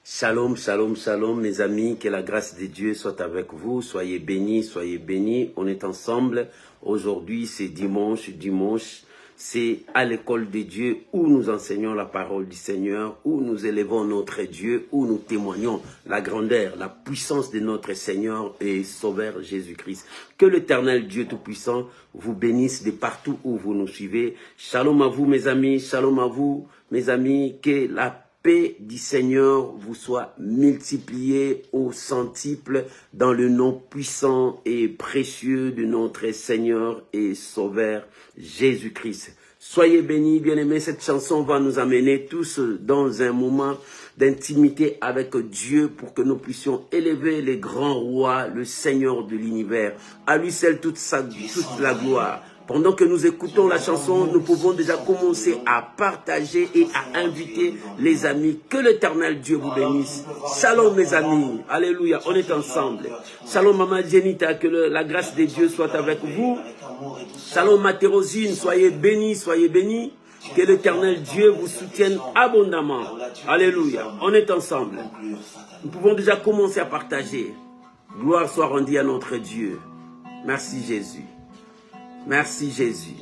Shalom, shalom, shalom, mes amis, que la grâce de Dieu soit avec vous. Soyez bénis, soyez bénis. On est ensemble. Aujourd'hui, c'est dimanche. C'est à l'école de Dieu où nous enseignons la parole du Seigneur, où nous élevons notre Dieu, où nous témoignons la grandeur, la puissance de notre Seigneur et Sauveur Jésus-Christ. Que l'Éternel Dieu Tout-Puissant vous bénisse de partout où vous nous suivez. Shalom à vous, mes amis. Shalom à vous, mes amis. Que la paix du Seigneur vous soit multipliée au centuple dans le nom puissant et précieux de notre Seigneur et Sauveur Jésus-Christ. Soyez bénis, bien-aimés. Cette chanson va nous amener tous dans un moment d'intimité avec Dieu pour que nous puissions élever les grands rois, le Seigneur de l'univers. À lui seul toute la gloire. Pendant que nous écoutons la chanson, nous pouvons déjà commencer à partager et à inviter les amis. Que l'Éternel Dieu vous bénisse. Shalom mes amis. Alléluia, on est ensemble. Shalom Maman Jenita, que la grâce de Dieu soit avec vous. Shalom Matérosine, soyez bénis, soyez bénis. Que l'Éternel Dieu vous soutienne abondamment. Alléluia, on est ensemble. Nous pouvons déjà commencer à partager. Gloire soit rendue à notre Dieu. Merci Jésus. Merci Jésus.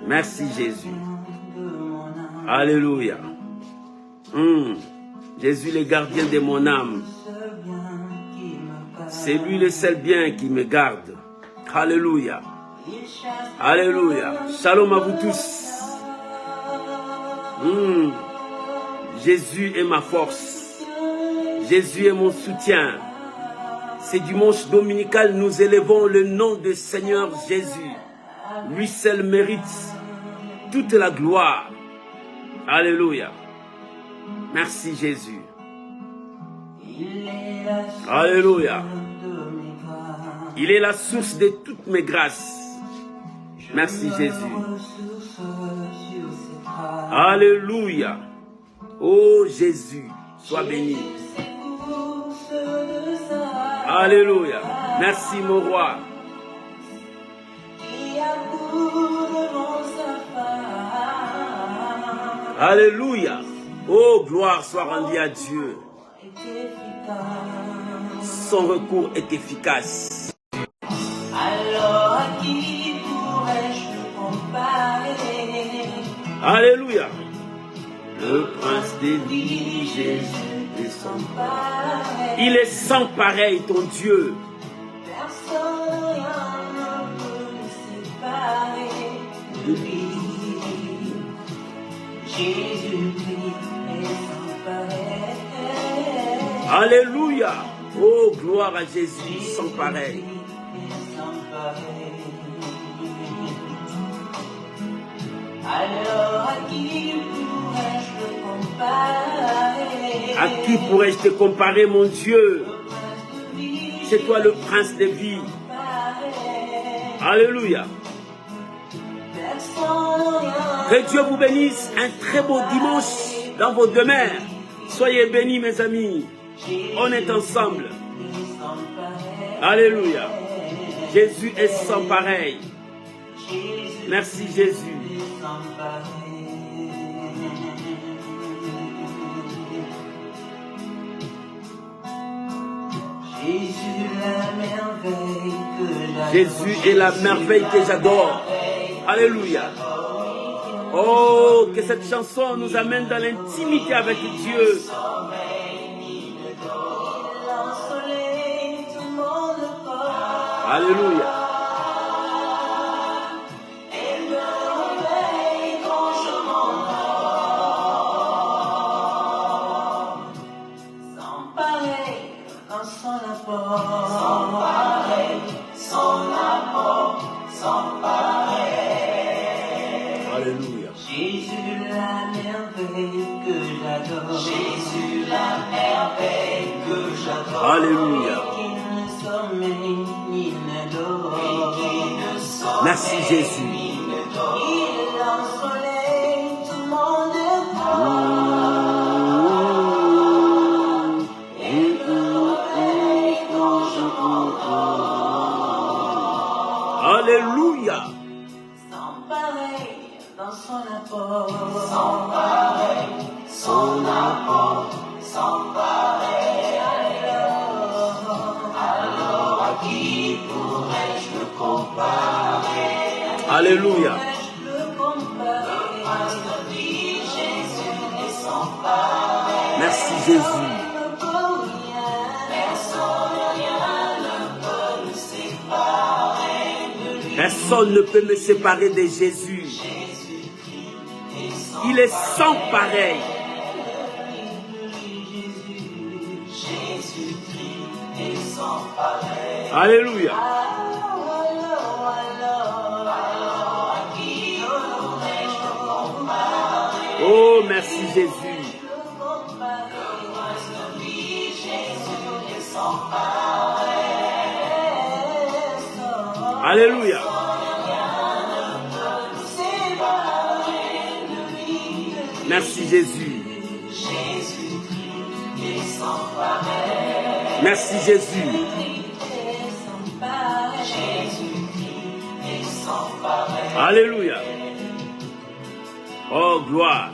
Merci Jésus. Alléluia. Jésus le gardien de mon âme. C'est lui le seul bien qui me garde. Alléluia. Alléluia. Shalom à vous tous. Jésus est ma force. Jésus est mon soutien. C'est dimanche dominical, nous élevons le nom du Seigneur Jésus. Lui seul mérite toute la gloire. Alléluia. Merci Jésus. Alléluia. Il est la source de toutes mes grâces. Merci Jésus. Alléluia. Oh Jésus, sois béni. Alléluia. Merci mon roi. Alléluia. Oh, gloire soit rendue à Dieu. Son recours est efficace. Alors à qui pourrais-je comparer? Alléluia. Le prince des vies, Jésus est sans pareil. Il est sans pareil, ton Dieu. Personne rien ne peut nous séparer de lui. Jésus-Christ est sans pareil. Alléluia. Oh, gloire à Jésus, sans pareil. Alors à qui pourrais-je te comparer? À qui pourrais-je te comparer, mon Dieu? C'est toi le prince de vie. Alléluia. Que Dieu vous bénisse. Un très beau dimanche dans vos demeures. Soyez bénis, mes amis. On est ensemble. Alléluia. Jésus est sans pareil. Merci Jésus. Jésus est la merveille que j'adore. Alléluia. Oh, que cette chanson nous amène dans l'intimité avec Dieu. Alléluia. Alléluia. Jésus la merveille que j'adore. Jésus la merveille que j'adore. Alléluia. Merci Jésus. Il ensoleille tout le monde. Alléluia. Sans pareil dans son apport. Sans pareil, son apport. Sans pareil. Alléluia. Merci Jésus. Personne ne peut me séparer de Jésus. Il est sans pareil. Alléluia. Oh, merci Jésus. Alléluia. Merci Jésus. Merci Jésus. Alléluia. Oh, gloire.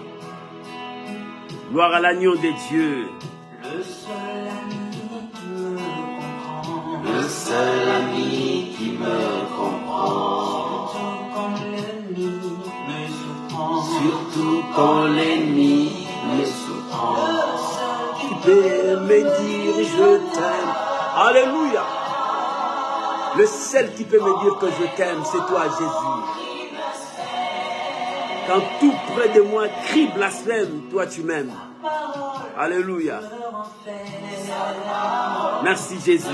Gloire à l'agneau de Dieu. Le seul ami qui me comprend. Le seul ami qui me comprend. Surtout quand l'ennemi me surprend. Surtout quand l'ennemi me surprend. Qui peut me dire je t'aime. Alléluia. Le seul qui peut me dire que je t'aime, c'est toi Jésus. Quand tout près de moi crie blasphème, toi tu m'aimes. Alléluia. Merci Jésus.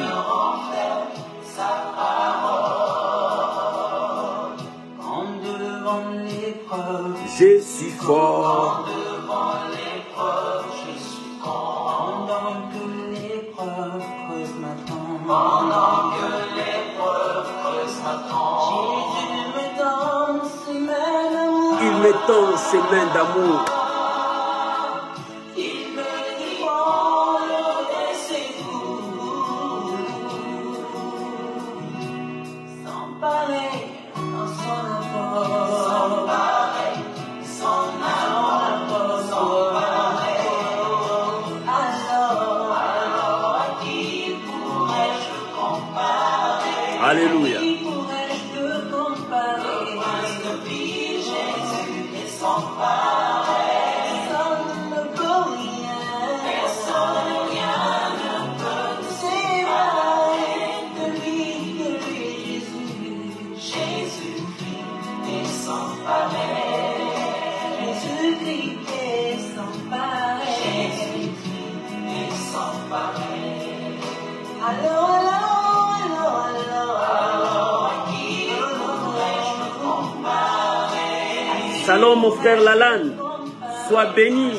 Quand devant l'épreuve, Je suis fort. devant l'épreuve, je suis grand. Pendant que l'épreuve creuse ma tente. Pendant que l'épreuve creuse ma tente. Jésus me tend ses mains d'amour. Il me tend ses mains d'amour. Il me dit prends, laissez-vous. Sans pareil en son apport. Sans pareil, son amour. Sans pareil. Alors à qui pourrais-je comparer? Alléluia. Qui pourrais-je comparer? Le prince de vie, Jésus est sans pareil. Personne ne peut rien. Personne rien ne peut nous séparer de lui, Jésus. Jésus-Christ est sans pareil. Jésus-Christ est sans pareil. Jésus-Christ est sans pareil. Alors, à qui pourrais-je comparer? Shalom mon frère Lalanne. Sois béni.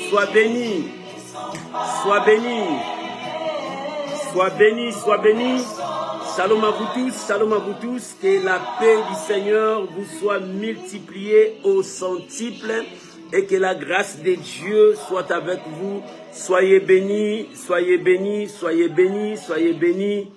Sois béni. Sois béni. Sois béni. Sois béni. Shalom à vous tous. Shalom à vous tous. Que la paix du Seigneur vous soit multipliée au centuple. Et que la grâce de Dieu soit avec vous. Soyez bénis. Soyez bénis. Soyez bénis. Soyez bénis.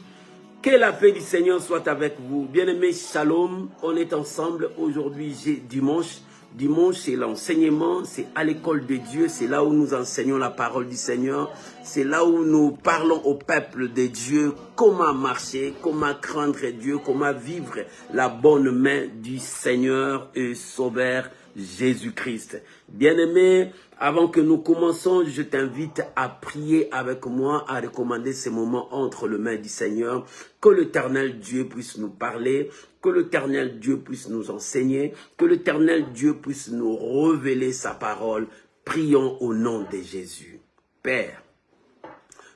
Que la paix du Seigneur soit avec vous. Bien-aimés, shalom. On est ensemble aujourd'hui, dimanche. Dimanche, c'est l'enseignement, c'est à l'école de Dieu. C'est là où nous enseignons la parole du Seigneur. C'est là où nous parlons au peuple de Dieu comment marcher, comment craindre Dieu, comment vivre la bonne main du Seigneur et Sauveur Jésus-Christ. Bien-aimés, avant que nous commençons, je t'invite à prier avec moi, à recommander ces moments entre les mains du Seigneur, que l'Éternel Dieu puisse nous parler, que l'Éternel Dieu puisse nous enseigner, que l'Éternel Dieu puisse nous révéler sa parole. Prions au nom de Jésus. Père,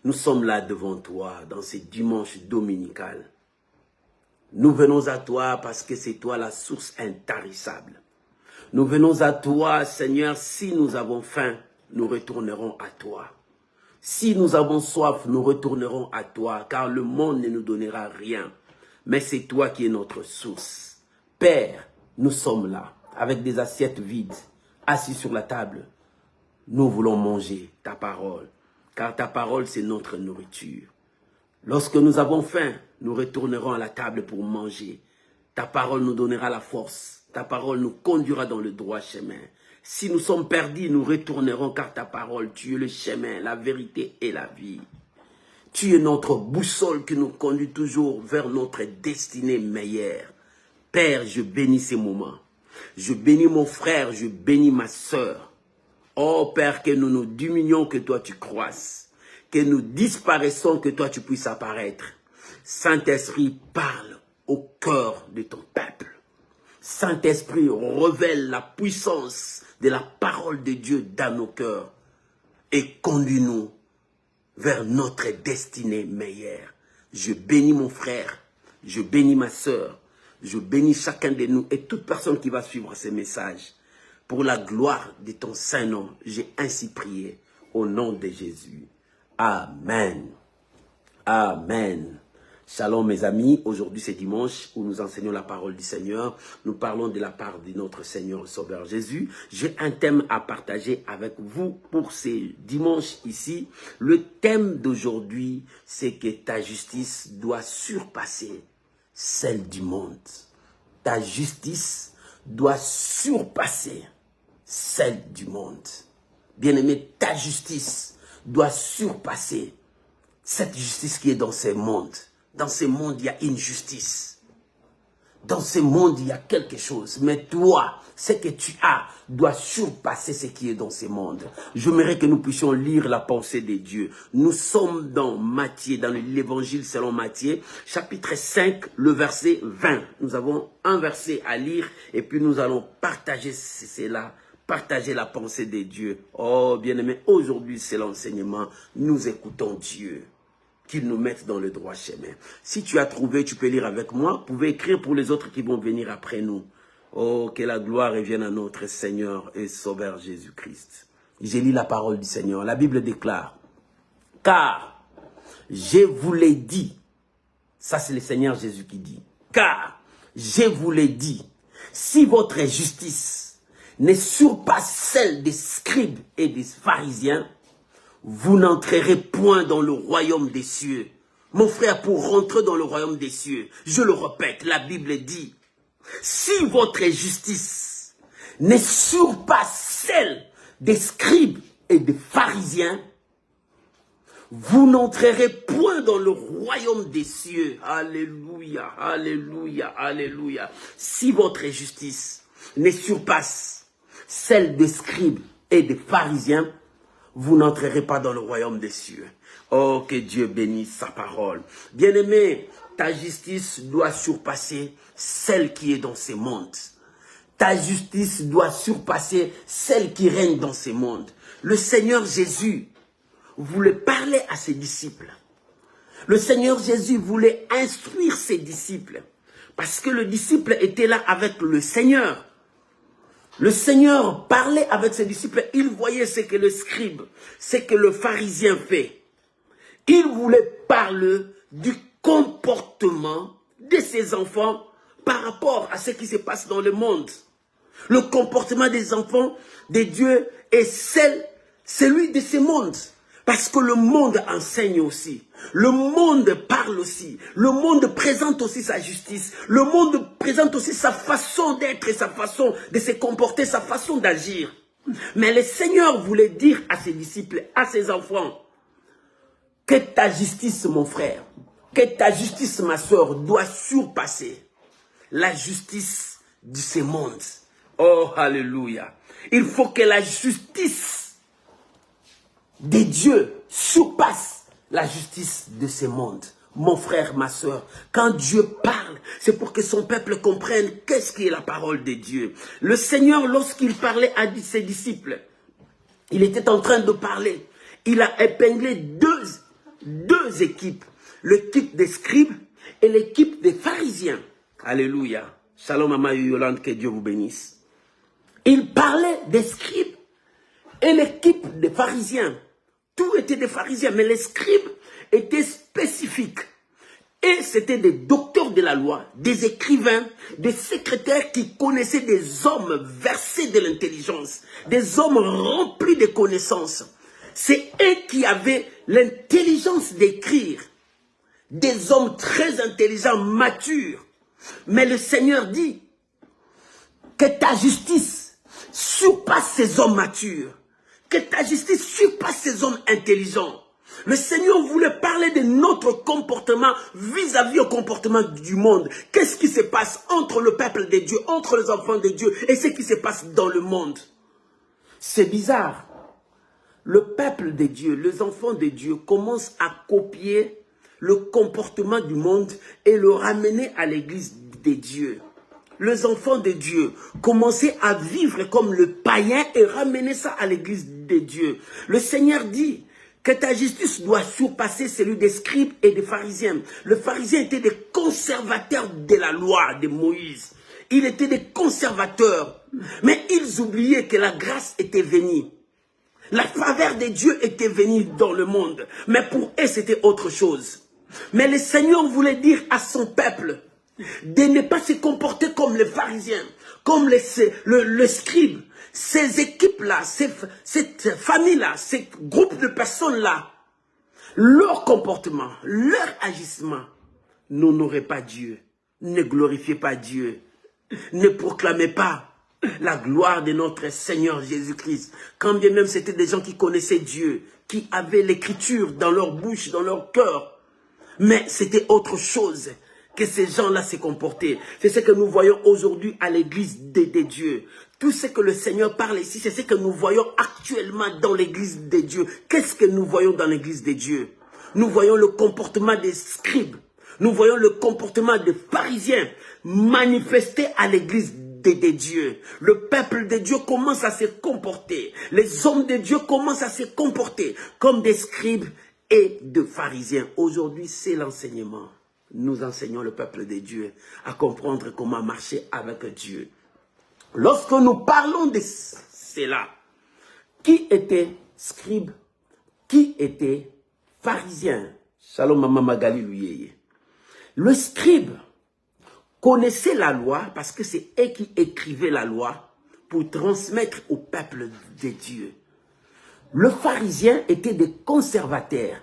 nous sommes là devant toi dans ces dimanches dominicales. Nous venons à toi parce que c'est toi la source intarissable. Nous venons à toi, Seigneur, si nous avons faim, nous retournerons à toi. Si nous avons soif, nous retournerons à toi, car le monde ne nous donnera rien. Mais c'est toi qui es notre source. Père, nous sommes là, avec des assiettes vides, assis sur la table. Nous voulons manger ta parole, car ta parole, c'est notre nourriture. Lorsque nous avons faim, nous retournerons à la table pour manger. Ta parole nous donnera la force. Ta parole nous conduira dans le droit chemin. Si nous sommes perdus, nous retournerons, car ta parole, tu es le chemin, la vérité et la vie. Tu es notre boussole qui nous conduit toujours vers notre destinée meilleure. Père, je bénis ces moments. Je bénis mon frère, je bénis ma sœur. Oh Père, que nous nous diminuons, que toi tu croisses. Que nous disparaissons, que toi tu puisses apparaître. Saint-Esprit, parle au cœur de ton peuple. Saint-Esprit, révèle la puissance de la parole de Dieu dans nos cœurs et conduis-nous vers notre destinée meilleure. Je bénis mon frère, je bénis ma sœur, je bénis chacun de nous et toute personne qui va suivre ces messages. Pour la gloire de ton saint nom, j'ai ainsi prié au nom de Jésus. Amen. Amen. Shalom mes amis, aujourd'hui c'est dimanche où nous enseignons la parole du Seigneur. Nous parlons de la part de notre Seigneur et Sauveur Jésus. J'ai un thème à partager avec vous pour ces dimanches ici. Le thème d'aujourd'hui, c'est que ta justice doit surpasser celle du monde. Ta justice doit surpasser celle du monde. Bien-aimé, ta justice doit surpasser cette justice qui est dans ce monde. Dans ce monde, il y a une justice. Dans ce monde, il y a quelque chose. Mais toi, ce que tu as doit surpasser ce qui est dans ce monde. J'aimerais que nous puissions lire la pensée de Dieu. Nous sommes dans Matthieu, dans l'évangile selon Matthieu, chapitre 5, le verset 20. Nous avons un verset à lire et puis nous allons partager cela. Partager la pensée de Dieu. Oh, bien-aimé, aujourd'hui, c'est l'enseignement. Nous écoutons Dieu. Qu'il nous mette dans le droit chemin. Si tu as trouvé, tu peux lire avec moi. Vous pouvez écrire pour les autres qui vont venir après nous. Oh, que la gloire revienne à notre Seigneur et Sauveur Jésus-Christ. J'ai lu la parole du Seigneur. La Bible déclare, car je vous l'ai dit, ça c'est le Seigneur Jésus qui dit, car je vous l'ai dit, si votre justice ne surpasse celle des scribes et des pharisiens, vous n'entrerez point dans le royaume des cieux. Mon frère, pour rentrer dans le royaume des cieux, je le répète, la Bible dit, si votre justice ne surpasse celle des scribes et des pharisiens, vous n'entrerez point dans le royaume des cieux. Alléluia, alléluia, alléluia. Si votre justice ne surpasse celle des scribes et des pharisiens, vous n'entrerez pas dans le royaume des cieux. Oh, que Dieu bénisse sa parole. Bien-aimé, ta justice doit surpasser celle qui est dans ce monde. Ta justice doit surpasser celle qui règne dans ce monde. Le Seigneur Jésus voulait parler à ses disciples. Le Seigneur Jésus voulait instruire ses disciples. Parce que le disciple était là avec le Seigneur. Le Seigneur parlait avec ses disciples, il voyait ce que le scribe, ce que le pharisien fait. Il voulait parler du comportement de ses enfants par rapport à ce qui se passe dans le monde. Le comportement des enfants de Dieu est celui de ce monde. Parce que le monde enseigne aussi. Le monde parle aussi. Le monde présente aussi sa justice. Le monde présente aussi sa façon d'être, sa façon de se comporter, sa façon d'agir. Mais le Seigneur voulait dire à ses disciples, à ses enfants, que ta justice, mon frère, que ta justice, ma soeur, doit surpasser la justice de ce monde. Oh, alléluia. Il faut que la justice de Dieu surpasse la justice de ce monde. Mon frère, ma soeur, quand Dieu parle, c'est pour que son peuple comprenne qu'est-ce qui est la parole de Dieu. Le Seigneur, lorsqu'il parlait à ses disciples, il était en train de parler. Il a épinglé deux équipes. L'équipe des scribes et l'équipe des pharisiens. Alléluia. Shalom, Maman Yolande, que Dieu vous bénisse. Il parlait des scribes et l'équipe des pharisiens. Tout était des pharisiens, mais les scribes étaient spécifiques. Et c'était des docteurs de la loi, des écrivains, des secrétaires qui connaissaient des hommes versés de l'intelligence, des hommes remplis de connaissances. C'est eux qui avaient l'intelligence d'écrire, des hommes très intelligents, matures. Mais le Seigneur dit que ta justice surpasse ces hommes matures, que ta justice surpasse ces hommes intelligents. Le Seigneur voulait parler de notre comportement vis-à-vis au comportement du monde. Qu'est-ce qui se passe entre le peuple de Dieu, entre les enfants de Dieu et ce qui se passe dans le monde? C'est bizarre. Le peuple de Dieu, les enfants de Dieu commencent à copier le comportement du monde et le ramener à l'église de Dieu. Les enfants de Dieu commençaient à vivre comme le païen et ramener ça à l'église de Dieu. Le Seigneur dit que ta justice doit surpasser celui des scribes et des pharisiens. Les pharisiens étaient des conservateurs de la loi de Moïse. Ils étaient des conservateurs. Mais ils oubliaient que la grâce était venue. La faveur de Dieu était venue dans le monde. Mais pour eux, c'était autre chose. Mais le Seigneur voulait dire à son peuple de ne pas se comporter comme les pharisiens, comme le scribe. Ces équipes-là, cette famille-là, ces groupes de personnes-là, leur comportement, leur agissement n'honorait pas Dieu, ne glorifiez pas Dieu, ne proclamez pas la gloire de notre Seigneur Jésus-Christ. Quand bien même c'était des gens qui connaissaient Dieu, qui avaient l'écriture dans leur bouche, dans leur cœur, mais c'était autre chose que ces gens-là se comportaient. C'est ce que nous voyons aujourd'hui à l'église de Dieu. Tout ce que le Seigneur parle ici, c'est ce que nous voyons actuellement dans l'église de Dieu. Qu'est-ce que nous voyons dans l'église de Dieu? Nous voyons le comportement des scribes. Nous voyons le comportement des pharisiens manifesté à l'église de Dieu. Le peuple de Dieu commence à se comporter. Les hommes de Dieu commencent à se comporter comme des scribes et de pharisiens. Aujourd'hui, c'est l'enseignement. Nous enseignons le peuple de Dieu à comprendre comment marcher avec Dieu. Lorsque nous parlons de cela, qui était scribe, qui était pharisien? Shalom Mama Magali Luyeye. Le scribe connaissait la loi parce que c'est eux qui écrivaient la loi pour transmettre au peuple de Dieu. Le pharisien était des conservateurs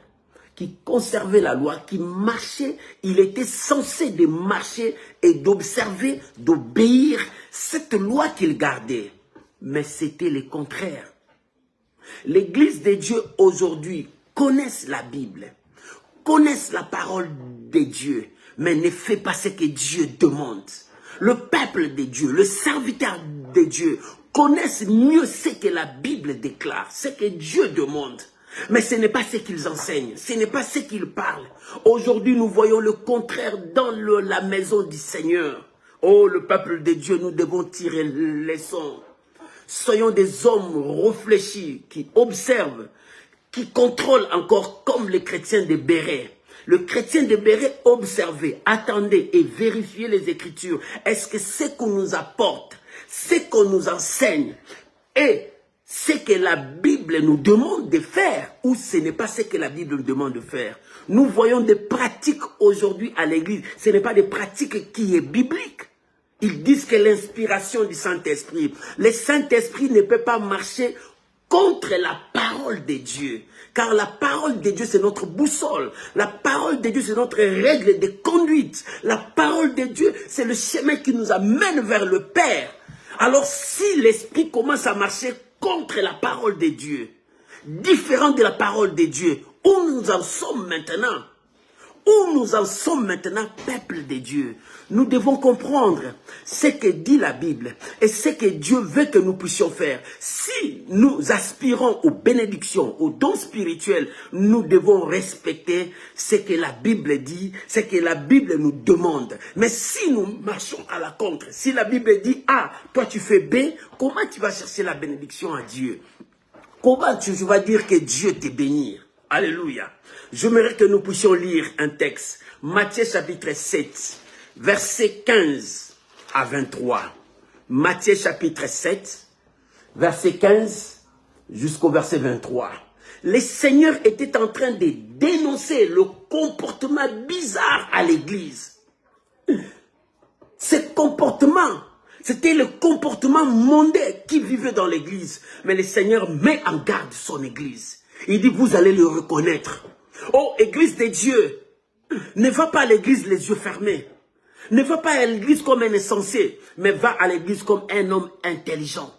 qui conservaient la loi, qui marchaient. Il était censé de marcher et d'observer, d'obéir cette loi qu'il gardait. Mais c'était le contraire. L'église de Dieu aujourd'hui connaissent la Bible, connaissent la parole de Dieu, mais ne fait pas ce que Dieu demande. Le peuple de Dieu, le serviteur de Dieu, connaissent mieux ce que la Bible déclare, ce que Dieu demande. Mais ce n'est pas ce qu'ils enseignent, ce n'est pas ce qu'ils parlent. Aujourd'hui, nous voyons le contraire dans la maison du Seigneur. Oh, le peuple de Dieu, nous devons tirer les leçons. Soyons des hommes réfléchis, qui observent, qui contrôlent encore comme les chrétiens de Béret. Le chrétien de Béret observait, attendait et vérifiait les Écritures. Est-ce que ce qu'on nous apporte, ce qu'on nous enseigne est ce que la Bible nous demande de faire ou ce n'est pas ce que la Bible nous demande de faire? Nous voyons des pratiques aujourd'hui à l'église. Ce n'est pas des pratiques qui est biblique. Ils disent que l'inspiration du Saint-Esprit, le Saint-Esprit ne peut pas marcher contre la parole de Dieu. Car la parole de Dieu, c'est notre boussole. La parole de Dieu, c'est notre règle de conduite. La parole de Dieu, c'est le chemin qui nous amène vers le Père. Alors si l'Esprit commence à marcher contre la parole de Dieu, différent de la parole de Dieu, où nous en sommes maintenant? Où nous en sommes maintenant, peuple de Dieu? Nous devons comprendre ce que dit la Bible et ce que Dieu veut que nous puissions faire. Si nous aspirons aux bénédictions, aux dons spirituels, nous devons respecter ce que la Bible dit, ce que la Bible nous demande. Mais si nous marchons à la contre, si la Bible dit A, toi tu fais B, comment tu vas chercher la bénédiction à Dieu? Comment tu vas dire que Dieu te bénit? Alléluia. J'aimerais que nous puissions lire un texte. Matthieu chapitre 7, versets 15 à 23. Matthieu chapitre 7, verset 15 jusqu'au verset 23. Le Seigneur était en train de dénoncer le comportement bizarre à l'église. Ce comportement, c'était le comportement mondain qui vivait dans l'église. Mais le Seigneur met en garde son église. Il dit, vous allez le reconnaître. Oh, église de Dieu, ne va pas à l'église les yeux fermés. Ne va pas à l'église comme un insensé, mais va à l'église comme un homme intelligent.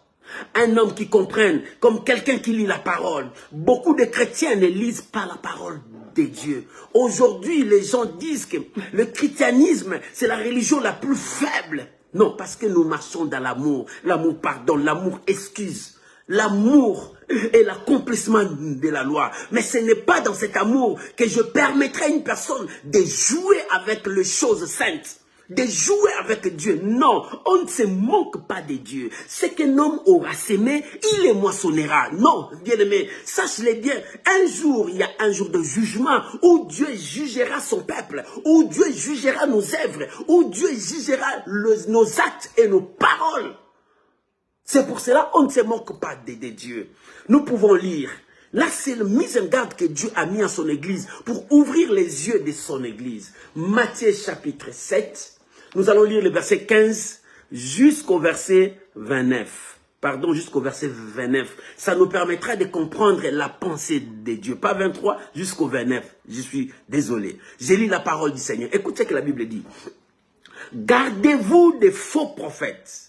Un homme qui comprenne, comme quelqu'un qui lit la parole. Beaucoup de chrétiens ne lisent pas la parole de Dieu. Aujourd'hui, les gens disent que le christianisme, c'est la religion la plus faible. Non, parce que nous marchons dans l'amour. L'amour pardonne, l'amour excuse. L'amour est l'accomplissement de la loi. Mais ce n'est pas dans cet amour que je permettrai à une personne de jouer avec les choses saintes. De jouer avec Dieu. Non, on ne se moque pas de Dieu. Ce qu'un homme aura semé, il les moissonnera. Non, bien-aimé, sache-le bien. Un jour, il y a un jour de jugement où Dieu jugera son peuple, où Dieu jugera nos œuvres, où Dieu jugera nos actes et nos paroles. C'est pour cela qu'on ne se moque pas de Dieu. Nous pouvons lire. Là, c'est la mise en garde que Dieu a mis en son église pour ouvrir les yeux de son église. Matthieu chapitre 7, nous allons lire le verset 15 jusqu'au verset 29. Pardon, jusqu'au verset 29. Ça nous permettra de comprendre la pensée de Dieu. Pas 23, jusqu'au 29. Je suis désolé. J'ai lu la parole du Seigneur. Écoutez ce que la Bible dit. Gardez-vous des faux prophètes.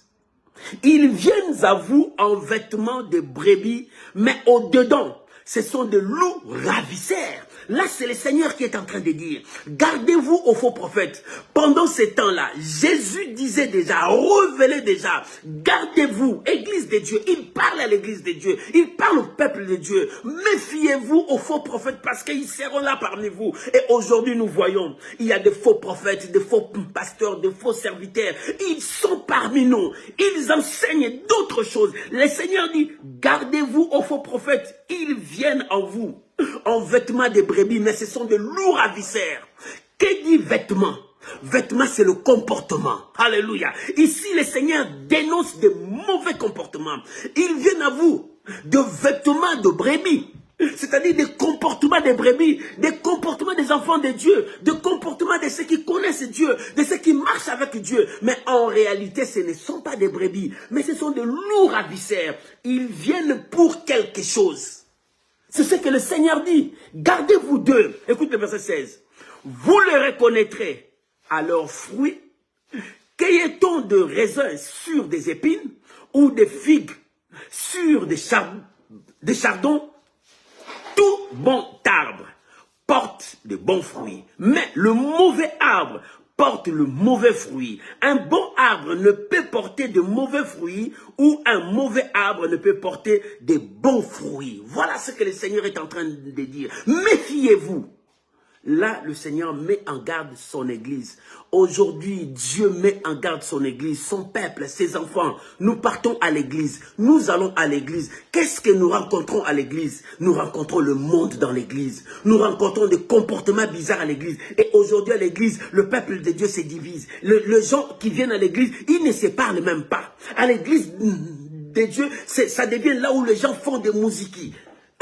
Ils viennent à vous en vêtements de brebis, mais au-dedans, ce sont des loups ravisseurs. Là, c'est le Seigneur qui est en train de dire, gardez-vous aux faux prophètes. Pendant ces temps-là, Jésus disait déjà, révélait déjà, gardez-vous, Église de Dieu. Il parle à l'Église de Dieu, il parle au peuple de Dieu. Méfiez-vous aux faux prophètes parce qu'ils seront là parmi vous. Et aujourd'hui, nous voyons, il y a des faux prophètes, des faux pasteurs, des faux serviteurs. Ils sont parmi nous. Ils enseignent d'autres choses. Le Seigneur dit, gardez-vous aux faux prophètes. Ils viennent en vous en vêtements de brebis, mais ce sont de lourds ravisseurs. Que dit vêtements? Vêtements, c'est le comportement. Alléluia. Ici, le Seigneur dénonce de mauvais comportements. Ils viennent à vous de vêtements de brebis. C'est-à-dire des comportements des brebis, des comportements des enfants de Dieu, des comportements de ceux qui connaissent Dieu, de ceux qui marchent avec Dieu. Mais en réalité, ce ne sont pas des brebis, mais ce sont de lourds ravisseurs. Ils viennent pour quelque chose. C'est ce que le Seigneur dit. Gardez-vous d'eux. Écoute le verset 16. Vous les reconnaîtrez à leurs fruits. Cueille-t-on de raisins sur des épines ou des figues sur des chardons? Tout bon arbre porte de bons fruits, mais le mauvais arbre porte le mauvais fruit. Un bon arbre ne peut porter de mauvais fruits ou un mauvais arbre ne peut porter de bons fruits. Voilà ce que le Seigneur est en train de dire. Méfiez-vous. Là, le Seigneur met en garde son église. Aujourd'hui, Dieu met en garde son église, son peuple, ses enfants. Nous partons à l'église. Nous allons à l'église. Qu'est-ce que nous rencontrons à l'église? Nous rencontrons le monde dans l'église. Nous rencontrons des comportements bizarres à l'église. Et aujourd'hui, à l'église, le peuple de Dieu se divise. Les gens qui viennent à l'église, ils ne se parlent même pas. À l'église de Dieu, ça devient là où les gens font des musiques.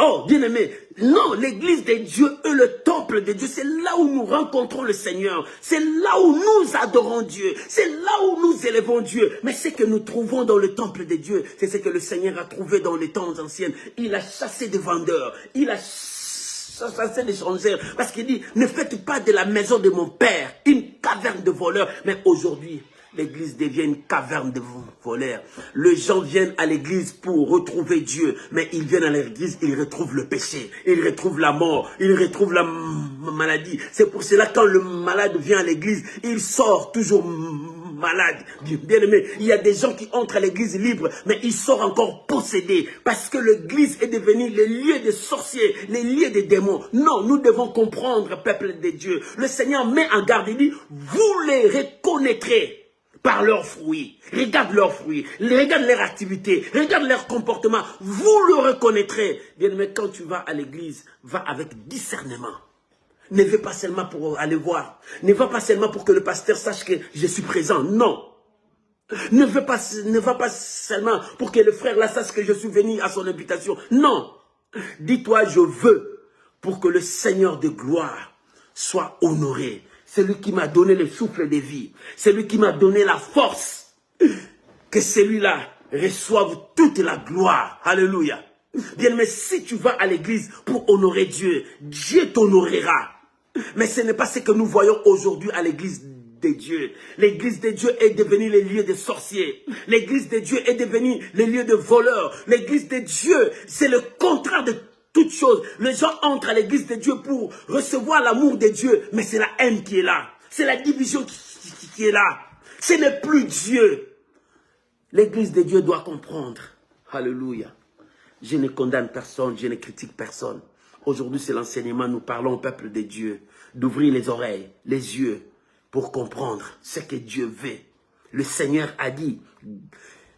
Oh, bien-aimé, non, l'église de Dieu est le temple de Dieu. C'est là où nous rencontrons le Seigneur. C'est là où nous adorons Dieu. C'est là où nous élevons Dieu. Mais ce que nous trouvons dans le temple de Dieu, c'est ce que le Seigneur a trouvé dans les temps anciens. Il a chassé des vendeurs. Il a chassé des changeurs. Parce qu'il dit, ne faites pas de la maison de mon Père une caverne de voleurs. Mais aujourd'hui, l'église devient une caverne de voleurs. Les gens viennent à l'église pour retrouver Dieu, mais ils viennent à l'église, ils retrouvent le péché, ils retrouvent la mort, ils retrouvent la maladie. C'est pour cela que quand le malade vient à l'église, il sort toujours malade. Bien aimé, il y a des gens qui entrent à l'église libre, mais ils sortent encore possédés, parce que l'église est devenue le lieu des sorciers, le lieu des démons. Non, nous devons comprendre, peuple de Dieu. Le Seigneur met en garde, il dit, vous les reconnaîtrez par leurs fruits. Regarde leurs fruits, regarde leur activité, regarde leur comportement. Vous le reconnaîtrez. Bien aimé, quand tu vas à l'église, va avec discernement. Ne va pas seulement pour aller voir. Ne va pas seulement pour que le pasteur sache que je suis présent. Non. Ne va pas seulement pour que le frère là sache que je suis venu à son invitation. Non. Dis-toi, je veux pour que le Seigneur de gloire soit honoré. C'est lui qui m'a donné le souffle de vie. C'est lui qui m'a donné la force. Que celui-là reçoive toute la gloire. Alléluia. Bien, mais si tu vas à l'église pour honorer Dieu, Dieu t'honorera. Mais ce n'est pas ce que nous voyons aujourd'hui à l'église de Dieu. L'église de Dieu est devenue le lieu des sorciers. L'église de Dieu est devenue le lieu de voleurs. L'église de Dieu, c'est le contraire de toute chose. Les gens entrent à l'église de Dieu pour recevoir l'amour de Dieu, mais c'est la haine qui est là. C'est la division qui est là. Ce n'est plus Dieu. L'église de Dieu doit comprendre. Alléluia. Je ne condamne personne, je ne critique personne. Aujourd'hui, c'est l'enseignement. Nous parlons au peuple de Dieu d'ouvrir les oreilles, les yeux, pour comprendre ce que Dieu veut. Le Seigneur a dit,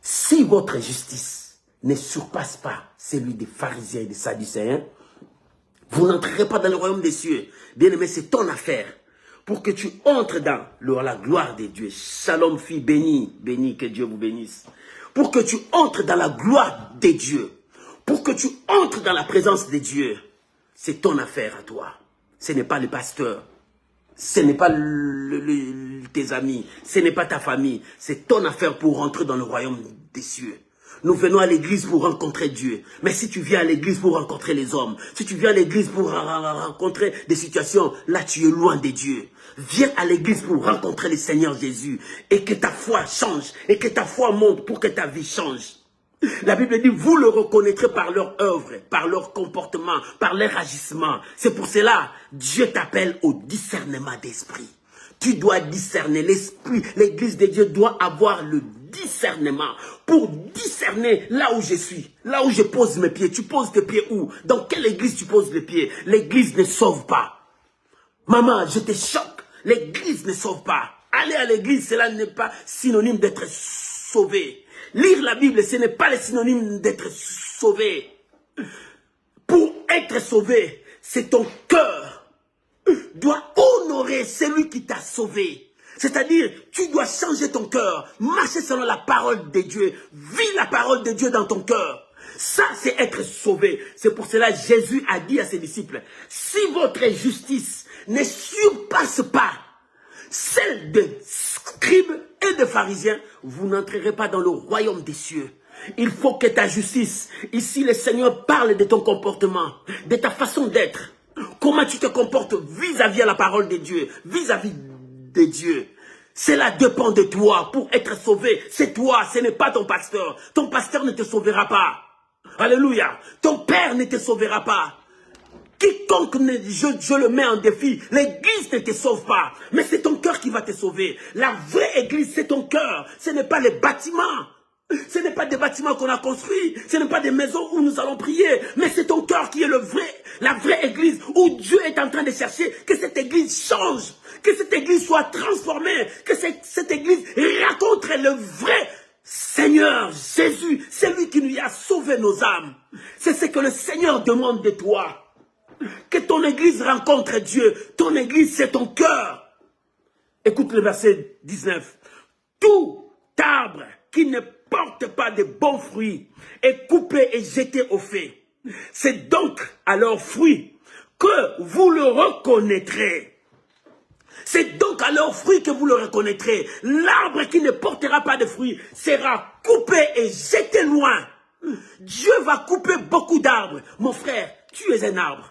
si votre justice ne surpasse pas celui des pharisiens et des sadducéens, vous n'entrerez pas dans le royaume des cieux. Bien-aimé, c'est ton affaire. Pour que tu entres dans la gloire de Dieu. Shalom, fille bénie, bénie, que Dieu vous bénisse. Pour que tu entres dans la gloire de Dieu. Pour que tu entres dans la présence de Dieu. C'est ton affaire à toi. Ce n'est pas le pasteur. Ce n'est pas tes amis. Ce n'est pas ta famille. C'est ton affaire pour rentrer dans le royaume des cieux. Nous venons à l'église pour rencontrer Dieu. Mais si tu viens à l'église pour rencontrer les hommes, si tu viens à l'église pour rencontrer des situations, là tu es loin de Dieu. Viens à l'église pour rencontrer le Seigneur Jésus et que ta foi change et que ta foi monte pour que ta vie change. La Bible dit, vous le reconnaîtrez par leur œuvre, par leur comportement, par leur agissement. C'est pour cela, Dieu t'appelle au discernement d'esprit. Tu dois discerner l'esprit. L'église de Dieu doit avoir le discernement pour discerner là où je suis, là où je pose mes pieds. Tu poses tes pieds où? Dans quelle église tu poses les pieds? L'église ne sauve pas. Maman, je te choque. L'église ne sauve pas. Aller à l'église, cela n'est pas synonyme d'être sauvé. Lire la Bible, ce n'est pas le synonyme d'être sauvé. Pour être sauvé, c'est ton cœur doit honorer celui qui t'a sauvé. C'est-à-dire, tu dois changer ton cœur, marcher selon la parole de Dieu, vis la parole de Dieu dans ton cœur. Ça, c'est être sauvé. C'est pour cela que Jésus a dit à ses disciples, si votre justice ne surpasse pas celle des scribes et des pharisiens, vous n'entrerez pas dans le royaume des cieux. Il faut que ta justice, ici le Seigneur parle de ton comportement, de ta façon d'être. Comment tu te comportes vis-à-vis de la parole de Dieu, vis-à-vis de Dieu. Cela dépend de toi pour être sauvé. C'est toi, ce n'est pas ton pasteur. Ton pasteur ne te sauvera pas. Alléluia. Ton père ne te sauvera pas. Quiconque, je le mets en défi, l'église ne te sauve pas. Mais c'est ton cœur qui va te sauver. La vraie église, c'est ton cœur. Ce n'est pas les bâtiments. Ce n'est pas des bâtiments qu'on a construits. Ce n'est pas des maisons où nous allons prier. Mais c'est ton cœur qui est la vraie église où Dieu est en train de chercher que cette église change. Que cette église soit transformée. Que cette église raconte le vrai Seigneur Jésus. C'est lui qui nous a sauvé nos âmes. C'est ce que le Seigneur demande de toi. Que ton église rencontre Dieu. Ton église, c'est ton cœur. Écoute le verset 19. Tout arbre qui ne porte pas de bons fruits est coupé et jeté au feu. C'est donc à leurs fruits que vous le reconnaîtrez. C'est donc à leurs fruits que vous le reconnaîtrez. L'arbre qui ne portera pas de fruits sera coupé et jeté loin. Dieu va couper beaucoup d'arbres. Mon frère, tu es un arbre.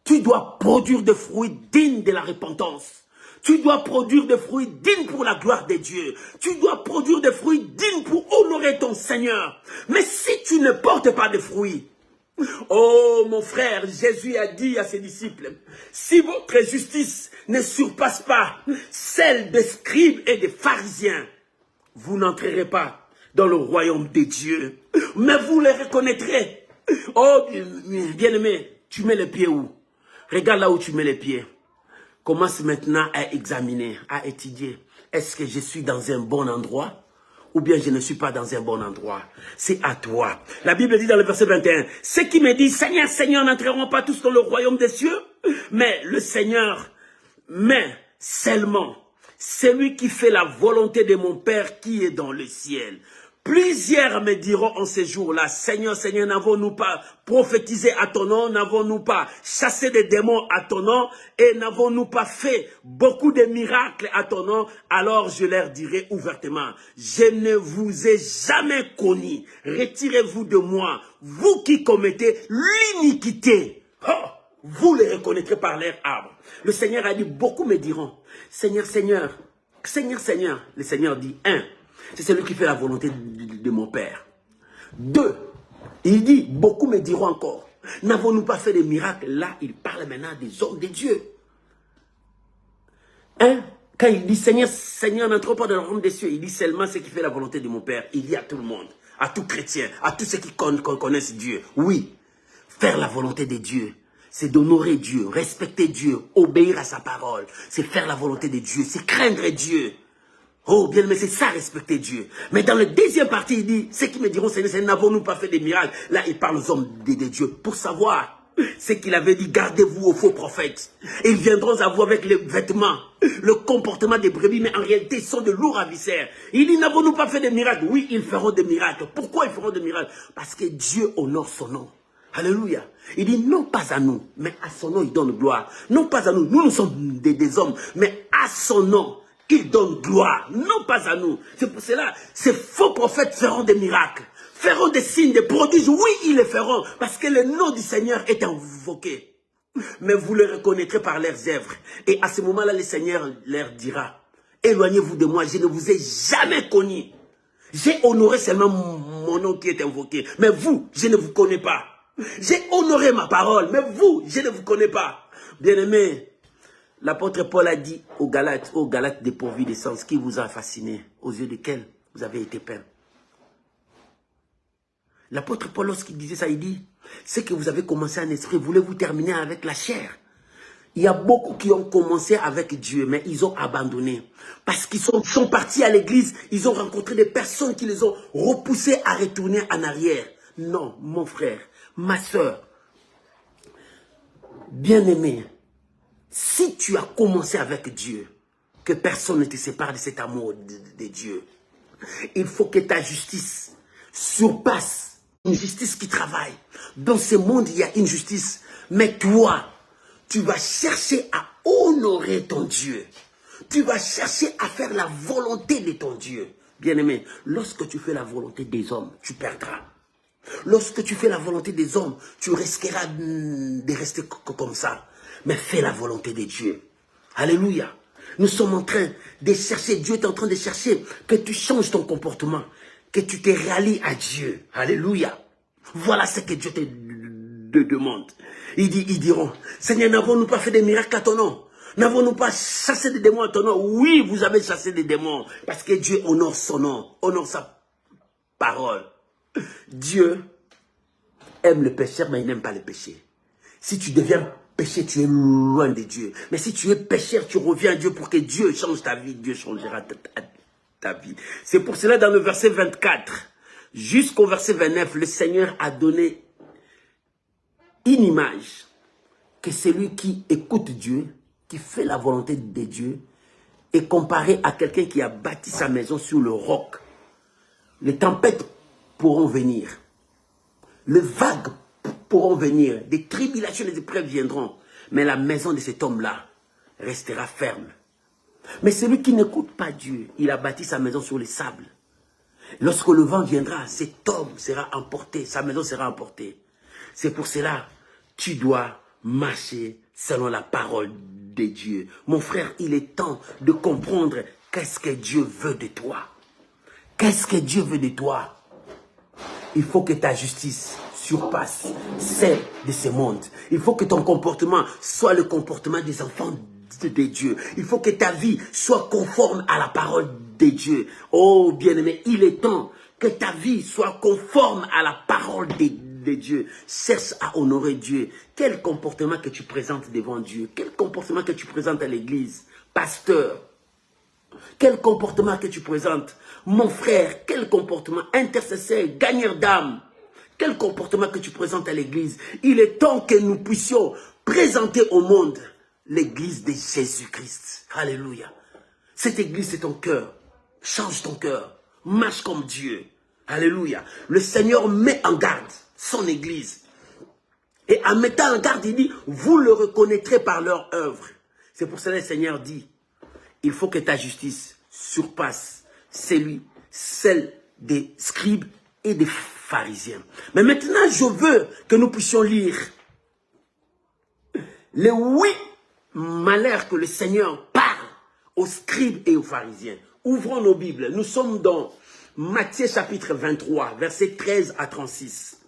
Tu dois produire des fruits dignes de la repentance. Tu dois produire des fruits dignes pour la gloire de Dieu. Tu dois produire des fruits dignes pour honorer ton Seigneur. Mais si tu ne portes pas de fruits, oh mon frère, Jésus a dit à ses disciples, si votre justice ne surpasse pas celle des scribes et des pharisiens, vous n'entrerez pas dans le royaume de Dieu. Mais vous les reconnaîtrez. Oh bien-aimé, tu mets les pieds où? Regarde là où tu mets les pieds. Commence maintenant à examiner, à étudier. Est-ce que je suis dans un bon endroit ou bien je ne suis pas dans un bon endroit? C'est à toi. La Bible dit dans le verset 21, ceux qui me disent, Seigneur, Seigneur, n'entreront pas tous dans le royaume des cieux. Mais le Seigneur, mais seulement celui qui fait la volonté de mon Père qui est dans le ciel. Plusieurs me diront en ces jours-là, Seigneur, Seigneur, n'avons-nous pas prophétisé à ton nom, n'avons-nous pas chassé des démons à ton nom, et n'avons-nous pas fait beaucoup de miracles à ton nom? Alors je leur dirai ouvertement, je ne vous ai jamais connu, retirez-vous de moi, vous qui commettez l'iniquité. Oh, vous les reconnaîtrez par leurs arbres. Le Seigneur a dit, beaucoup me diront, Seigneur, Seigneur, Seigneur, Seigneur. Le Seigneur dit, 1, c'est celui qui fait la volonté de mon Père. 2, il dit, beaucoup me diront encore, n'avons-nous pas fait des miracles? Là, il parle maintenant des hommes de Dieu. 1, quand il dit, Seigneur, Seigneur, n'entre pas dans le royaume des cieux, il dit seulement ce qui fait la volonté de mon Père. Il dit à tout le monde, à tout chrétien, à tous ceux qui connaissent Dieu. Oui, faire la volonté de Dieu, c'est d'honorer Dieu, respecter Dieu, obéir à sa parole. C'est faire la volonté de Dieu, c'est craindre Dieu. Oh, bien, mais c'est ça, respecter Dieu. Mais dans la deuxième partie, il dit, ceux qui me diront, Seigneur, n'avons-nous pas fait des miracles? Là, il parle aux hommes de Dieu pour savoir ce qu'il avait dit, gardez-vous aux faux prophètes. Ils viendront à vous avec les vêtements, le comportement des brebis, mais en réalité, ils sont de lourds ravisseurs. Il dit, n'avons-nous pas fait des miracles? Oui, ils feront des miracles. Pourquoi ils feront des miracles? Parce que Dieu honore son nom. Alléluia. Il dit, non pas à nous, mais à son nom, il donne gloire. Non pas à nous, nous sommes des hommes, mais à son nom, il donne gloire. Non pas à nous. C'est pour cela, ces faux prophètes feront des miracles, feront des signes, des prodiges. Oui, ils les feront, parce que le nom du Seigneur est invoqué. Mais vous les reconnaîtrez par leurs œuvres. Et à ce moment-là, le Seigneur leur dira, éloignez-vous de moi, je ne vous ai jamais connu. J'ai honoré seulement mon nom qui est invoqué. Mais vous, je ne vous connais pas. J'ai honoré ma parole, mais vous, je ne vous connais pas. Bien-aimés, l'apôtre Paul a dit aux Galates dépourvus de sens, qui vous a fasciné, aux yeux desquels vous avez été peints. L'apôtre Paul, lorsqu'il disait ça, il dit, c'est que vous avez commencé en esprit, voulez-vous terminer avec la chair? Il y a beaucoup qui ont commencé avec Dieu, mais ils ont abandonné. Parce qu'ils sont partis à l'église, ils ont rencontré des personnes qui les ont repoussés à retourner en arrière. Non, mon frère, ma soeur, bien-aimé, si tu as commencé avec Dieu, que personne ne te sépare de cet amour de Dieu, il faut que ta justice surpasse une justice qui travaille. Dans ce monde, il y a une justice, mais toi, tu vas chercher à honorer ton Dieu. Tu vas chercher à faire la volonté de ton Dieu. Bien-aimé, lorsque tu fais la volonté des hommes, tu perdras. Lorsque tu fais la volonté des hommes, tu risqueras de rester comme ça. Mais fais la volonté de Dieu. Alléluia. Nous sommes en train de chercher, Dieu est en train de chercher que tu changes ton comportement, que tu te rallies à Dieu. Alléluia. Voilà ce que Dieu te demande. Ils diront, Seigneur, n'avons-nous pas fait des miracles à ton nom? N'avons-nous pas chassé des démons à ton nom? Oui, vous avez chassé des démons, parce que Dieu honore son nom, honore sa parole. Dieu aime le pécheur, mais il n'aime pas le péché. Si tu deviens péché, tu es loin de Dieu. Mais si tu es pécheur, tu reviens à Dieu pour que Dieu change ta vie. Dieu changera ta vie. C'est pour cela, dans le verset 24 jusqu'au verset 29, le Seigneur a donné une image que celui qui écoute Dieu, qui fait la volonté de Dieu, est comparé à quelqu'un qui a bâti sa maison sur le roc. Les tempêtes pourront venir, les vagues pourront venir, des tribulations, des épreuves viendront, mais la maison de cet homme-là restera ferme. Mais celui qui n'écoute pas Dieu, il a bâti sa maison sur les sables. Lorsque le vent viendra, cet homme sera emporté, sa maison sera emportée. C'est pour cela, tu dois marcher selon la parole de Dieu. Mon frère, il est temps de comprendre qu'est-ce que Dieu veut de toi. Qu'est-ce que Dieu veut de toi? Il faut que ta justice surpasse celle de ce monde. Il faut que ton comportement soit le comportement des enfants de Dieu. Il faut que ta vie soit conforme à la parole de Dieu. Oh bien-aimé, il est temps que ta vie soit conforme à la parole de Dieu. Cherche à honorer Dieu. Quel comportement que tu présentes devant Dieu? Quel comportement que tu présentes à l'église? Pasteur, quel comportement que tu présentes? Mon frère, quel comportement? Intercesseur, gagneur d'âme. Quel comportement que tu présentes à l'église? Il est temps que nous puissions présenter au monde l'église de Jésus-Christ. Alléluia. Cette église, c'est ton cœur. Change ton cœur. Marche comme Dieu. Alléluia. Le Seigneur met en garde son église. Et en mettant en garde, il dit, vous le reconnaîtrez par leur œuvre. C'est pour cela que le Seigneur dit, il faut que ta justice surpasse celle des scribes et des pharisiens. Mais maintenant, je veux que nous puissions lire les 8 malheurs que le Seigneur parle aux scribes et aux pharisiens. Ouvrons nos Bibles. Nous sommes dans Matthieu chapitre 23, versets 13 à 36.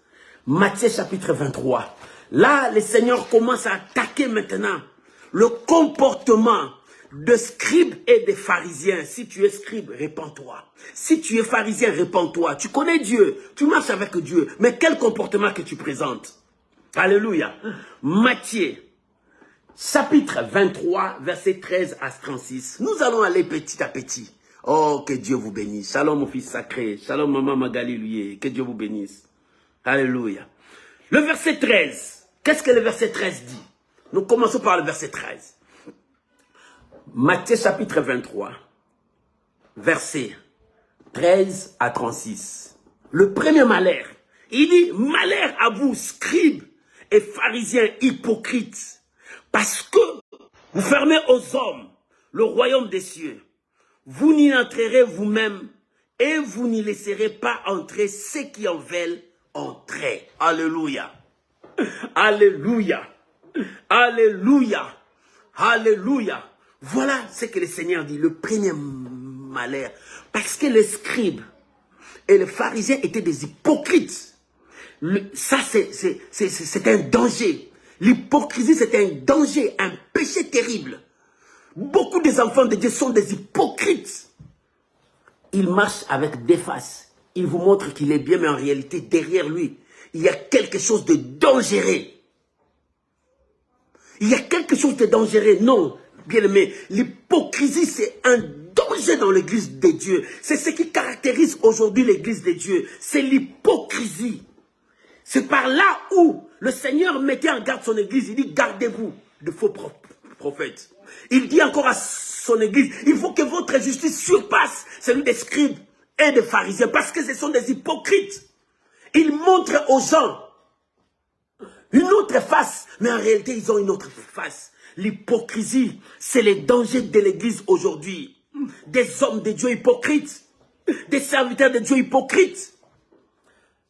Matthieu chapitre 23. Là, le Seigneur commence à attaquer maintenant le comportement de scribes et de pharisiens. Si tu es scribe, répands-toi. Si tu es pharisien, répands-toi. Tu connais Dieu, tu marches avec Dieu, mais quel comportement que tu présentes? Alléluia. Matthieu, chapitre 23, verset 13 à 36. Nous allons aller petit à petit. Oh, que Dieu vous bénisse. Shalom, mon fils sacré. Shalom, maman Magali Louis. Que Dieu vous bénisse. Alléluia. Le verset 13. Qu'est-ce que le verset 13 dit? Nous commençons par le verset 13. Matthieu chapitre 23, verset 13 à 36. Le premier malheur. Il dit, malheur à vous, scribes et pharisiens hypocrites, parce que vous fermez aux hommes le royaume des cieux. Vous n'y entrerez vous-même et vous n'y laisserez pas entrer ceux qui en veulent entrer. Alléluia. Alléluia. Alléluia. Alléluia. Voilà ce que le Seigneur dit, le premier malheur. Parce que les scribes et les pharisiens étaient des hypocrites. Ça, c'est un danger. L'hypocrisie, c'est un danger, un péché terrible. Beaucoup des enfants de Dieu sont des hypocrites. Ils marchent avec des faces. Ils vous montrent qu'il est bien, mais en réalité, derrière lui, il y a quelque chose de dangereux. Il y a quelque chose de dangereux. Non, bien aimé, l'hypocrisie, c'est un danger dans l'église de Dieu. C'est ce qui caractérise aujourd'hui l'église de Dieu. C'est l'hypocrisie. C'est par là où le Seigneur mettait en garde son église. Il dit, gardez-vous de faux prophètes. Il dit encore à son église, il faut que votre justice surpasse celui des scribes et des pharisiens, parce que ce sont des hypocrites. Ils montrent aux gens une autre face, mais en réalité, ils ont une autre face. L'hypocrisie, c'est les dangers de l'église aujourd'hui. Des hommes de Dieu hypocrites, des serviteurs de Dieu hypocrites,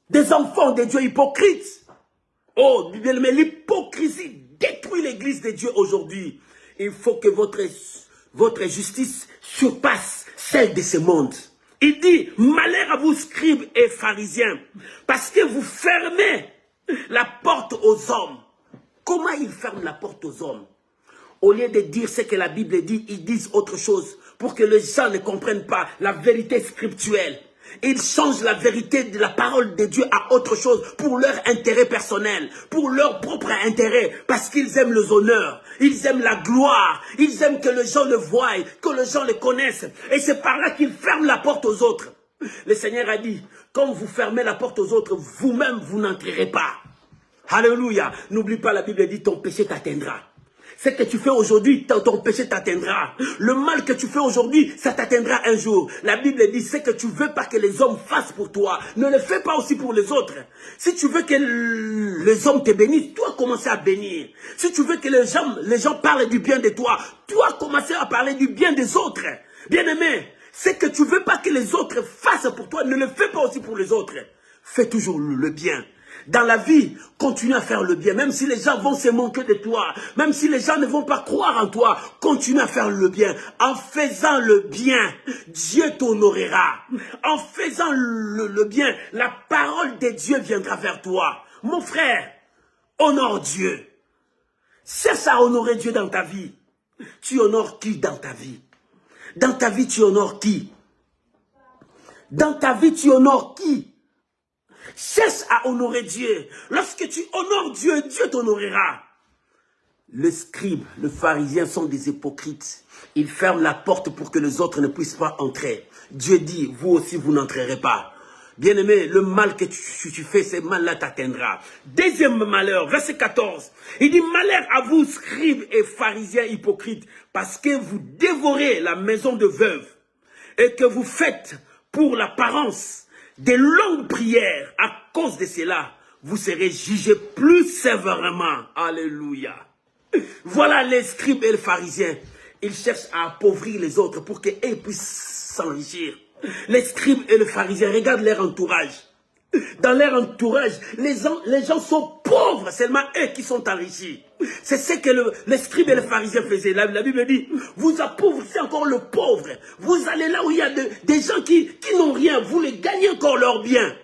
des enfants de Dieu hypocrites. Oh, mais l'hypocrisie détruit l'église de Dieu aujourd'hui. Il faut que votre justice surpasse celle de ce monde. Il dit, malheur à vous, scribes et pharisiens, parce que vous fermez la porte aux hommes. Comment ils ferment la porte aux hommes? Au lieu de dire ce que la Bible dit, ils disent autre chose pour que les gens ne comprennent pas la vérité scripturelle. Ils changent la vérité de la parole de Dieu à autre chose pour leur intérêt personnel, pour leur propre intérêt, parce qu'ils aiment les honneurs, ils aiment la gloire, ils aiment que les gens le voient, que les gens le connaissent. Et c'est par là qu'ils ferment la porte aux autres. Le Seigneur a dit, quand vous fermez la porte aux autres, vous-même, vous n'entrerez pas. Alléluia. N'oublie pas, la Bible dit, ton péché t'atteindra. Ce que tu fais aujourd'hui, ton péché t'atteindra. Le mal que tu fais aujourd'hui, ça t'atteindra un jour. La Bible dit, ce que tu veux pas que les hommes fassent pour toi, ne le fais pas aussi pour les autres. Si tu veux que les hommes te bénissent, toi commencer à bénir. Si tu veux que les gens parlent du bien de toi, toi commencer à parler du bien des autres. Bien-aimé, ce que tu veux pas que les autres fassent pour toi, ne le fais pas aussi pour les autres. Fais toujours le bien. Dans la vie, continue à faire le bien. Même si les gens vont se moquer de toi, même si les gens ne vont pas croire en toi, continue à faire le bien. En faisant le bien, Dieu t'honorera. En faisant le bien, la parole de Dieu viendra vers toi. Mon frère, honore Dieu. Cherche à honorer Dieu dans ta vie. Tu honores qui dans ta vie? Dans ta vie, tu honores qui? Dans ta vie, tu honores qui? Cherche à honorer Dieu. Lorsque tu honores Dieu, Dieu t'honorera. Les scribes, les pharisiens sont des hypocrites. Ils ferment la porte pour que les autres ne puissent pas entrer. Dieu dit, vous aussi, vous n'entrerez pas. Bien-aimé, le mal que tu fais, ce mal-là t'atteindra. Deuxième malheur, verset 14. Il dit, malheur à vous, scribes et pharisiens hypocrites, parce que vous dévorez la maison de veuve et que vous faites pour l'apparence des longues prières. À cause de cela, vous serez jugés plus sévèrement. Alléluia. Voilà les scribes et les pharisiens. Ils cherchent à appauvrir les autres pour qu'ils puissent s'enrichir. Les scribes et les pharisiens, regardent leur entourage. Dans leur entourage, les gens sont pauvres, seulement eux qui sont enrichis. C'est ce que les scribes et les pharisiens faisaient. La Bible dit, vous appauvrissez encore le pauvre. Vous allez là où il y a des gens qui n'ont rien, vous les gagnez encore leurs biens,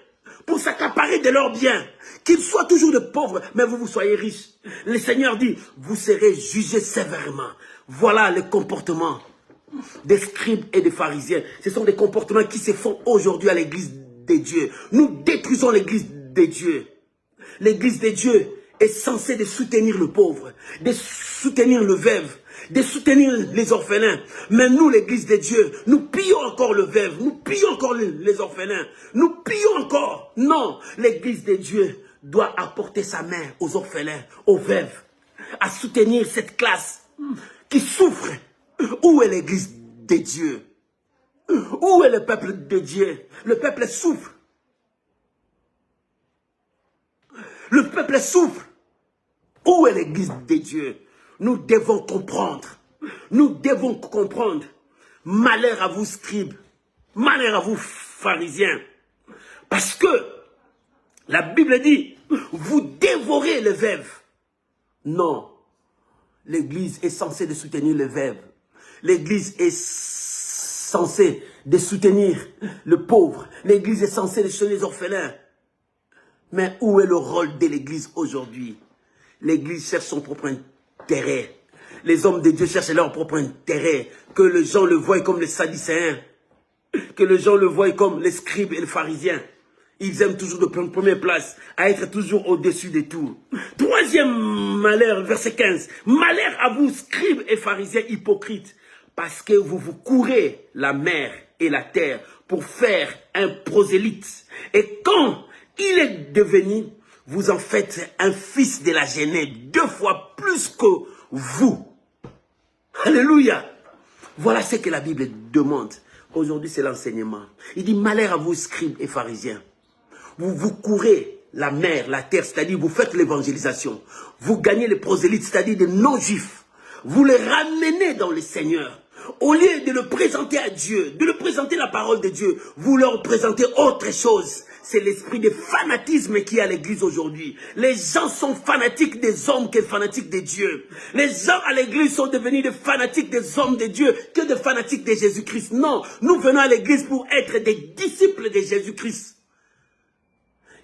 pour s'accaparer de leurs biens. Qu'ils soient toujours de pauvres, mais vous soyez riches. Le Seigneur dit, vous serez jugés sévèrement. Voilà le comportement des scribes et des pharisiens. Ce sont des comportements qui se font aujourd'hui à l'église de Dieu. Nous détruisons l'église de Dieu. L'église de Dieu est censée de soutenir le pauvre, de soutenir le veuve, de soutenir les orphelins. Mais nous, l'église de Dieu, nous pillons encore le veuve, nous pillons encore les orphelins, nous pillons encore. Non, l'église de Dieu doit apporter sa main aux orphelins, aux veuves, à soutenir cette classe qui souffre. Où est l'église de Dieu? Où est le peuple de Dieu? Le peuple souffre. Le peuple souffre. Où est l'église de Dieu? Nous devons comprendre. Nous devons comprendre. Malheur à vous, scribes. Malheur à vous, pharisiens. Parce que la Bible dit, vous dévorez les veuves. Non. L'église est censée de soutenir les veuves. L'église est censée de soutenir le pauvre. L'église est censée de soutenir les orphelins. Mais où est le rôle de l'église aujourd'hui? L'église cherche son propre intérêt. Les hommes de Dieu cherchent leur propre intérêt. Que les gens le voient comme les sadducéens. Que les gens le voient comme les scribes et les pharisiens. Ils aiment toujours de prendre première place, à être toujours au-dessus de tout. Troisième malheur, verset 15. Malheur à vous, scribes et pharisiens hypocrites, parce que vous courez la mer et la terre pour faire un prosélyte. Et quand il est devenu, vous en faites un fils de la gênée 2 fois plus que vous. Alléluia. Voilà ce que la Bible demande. Aujourd'hui, c'est l'enseignement. Il dit, malheur à vous, scribes et pharisiens. Vous courez la mer, la terre, c'est-à-dire vous faites l'évangélisation. Vous gagnez les prosélytes, c'est-à-dire des non-juifs. Vous les ramenez dans le Seigneur. Au lieu de le présenter à Dieu, de le présenter la parole de Dieu, vous leur présentez autre chose. C'est l'esprit de fanatisme qui est à l'église aujourd'hui. Les gens sont fanatiques des hommes que fanatiques de Dieu. Les gens à l'église sont devenus des fanatiques des hommes de Dieu que des fanatiques de Jésus-Christ. Non, nous venons à l'église pour être des disciples de Jésus-Christ.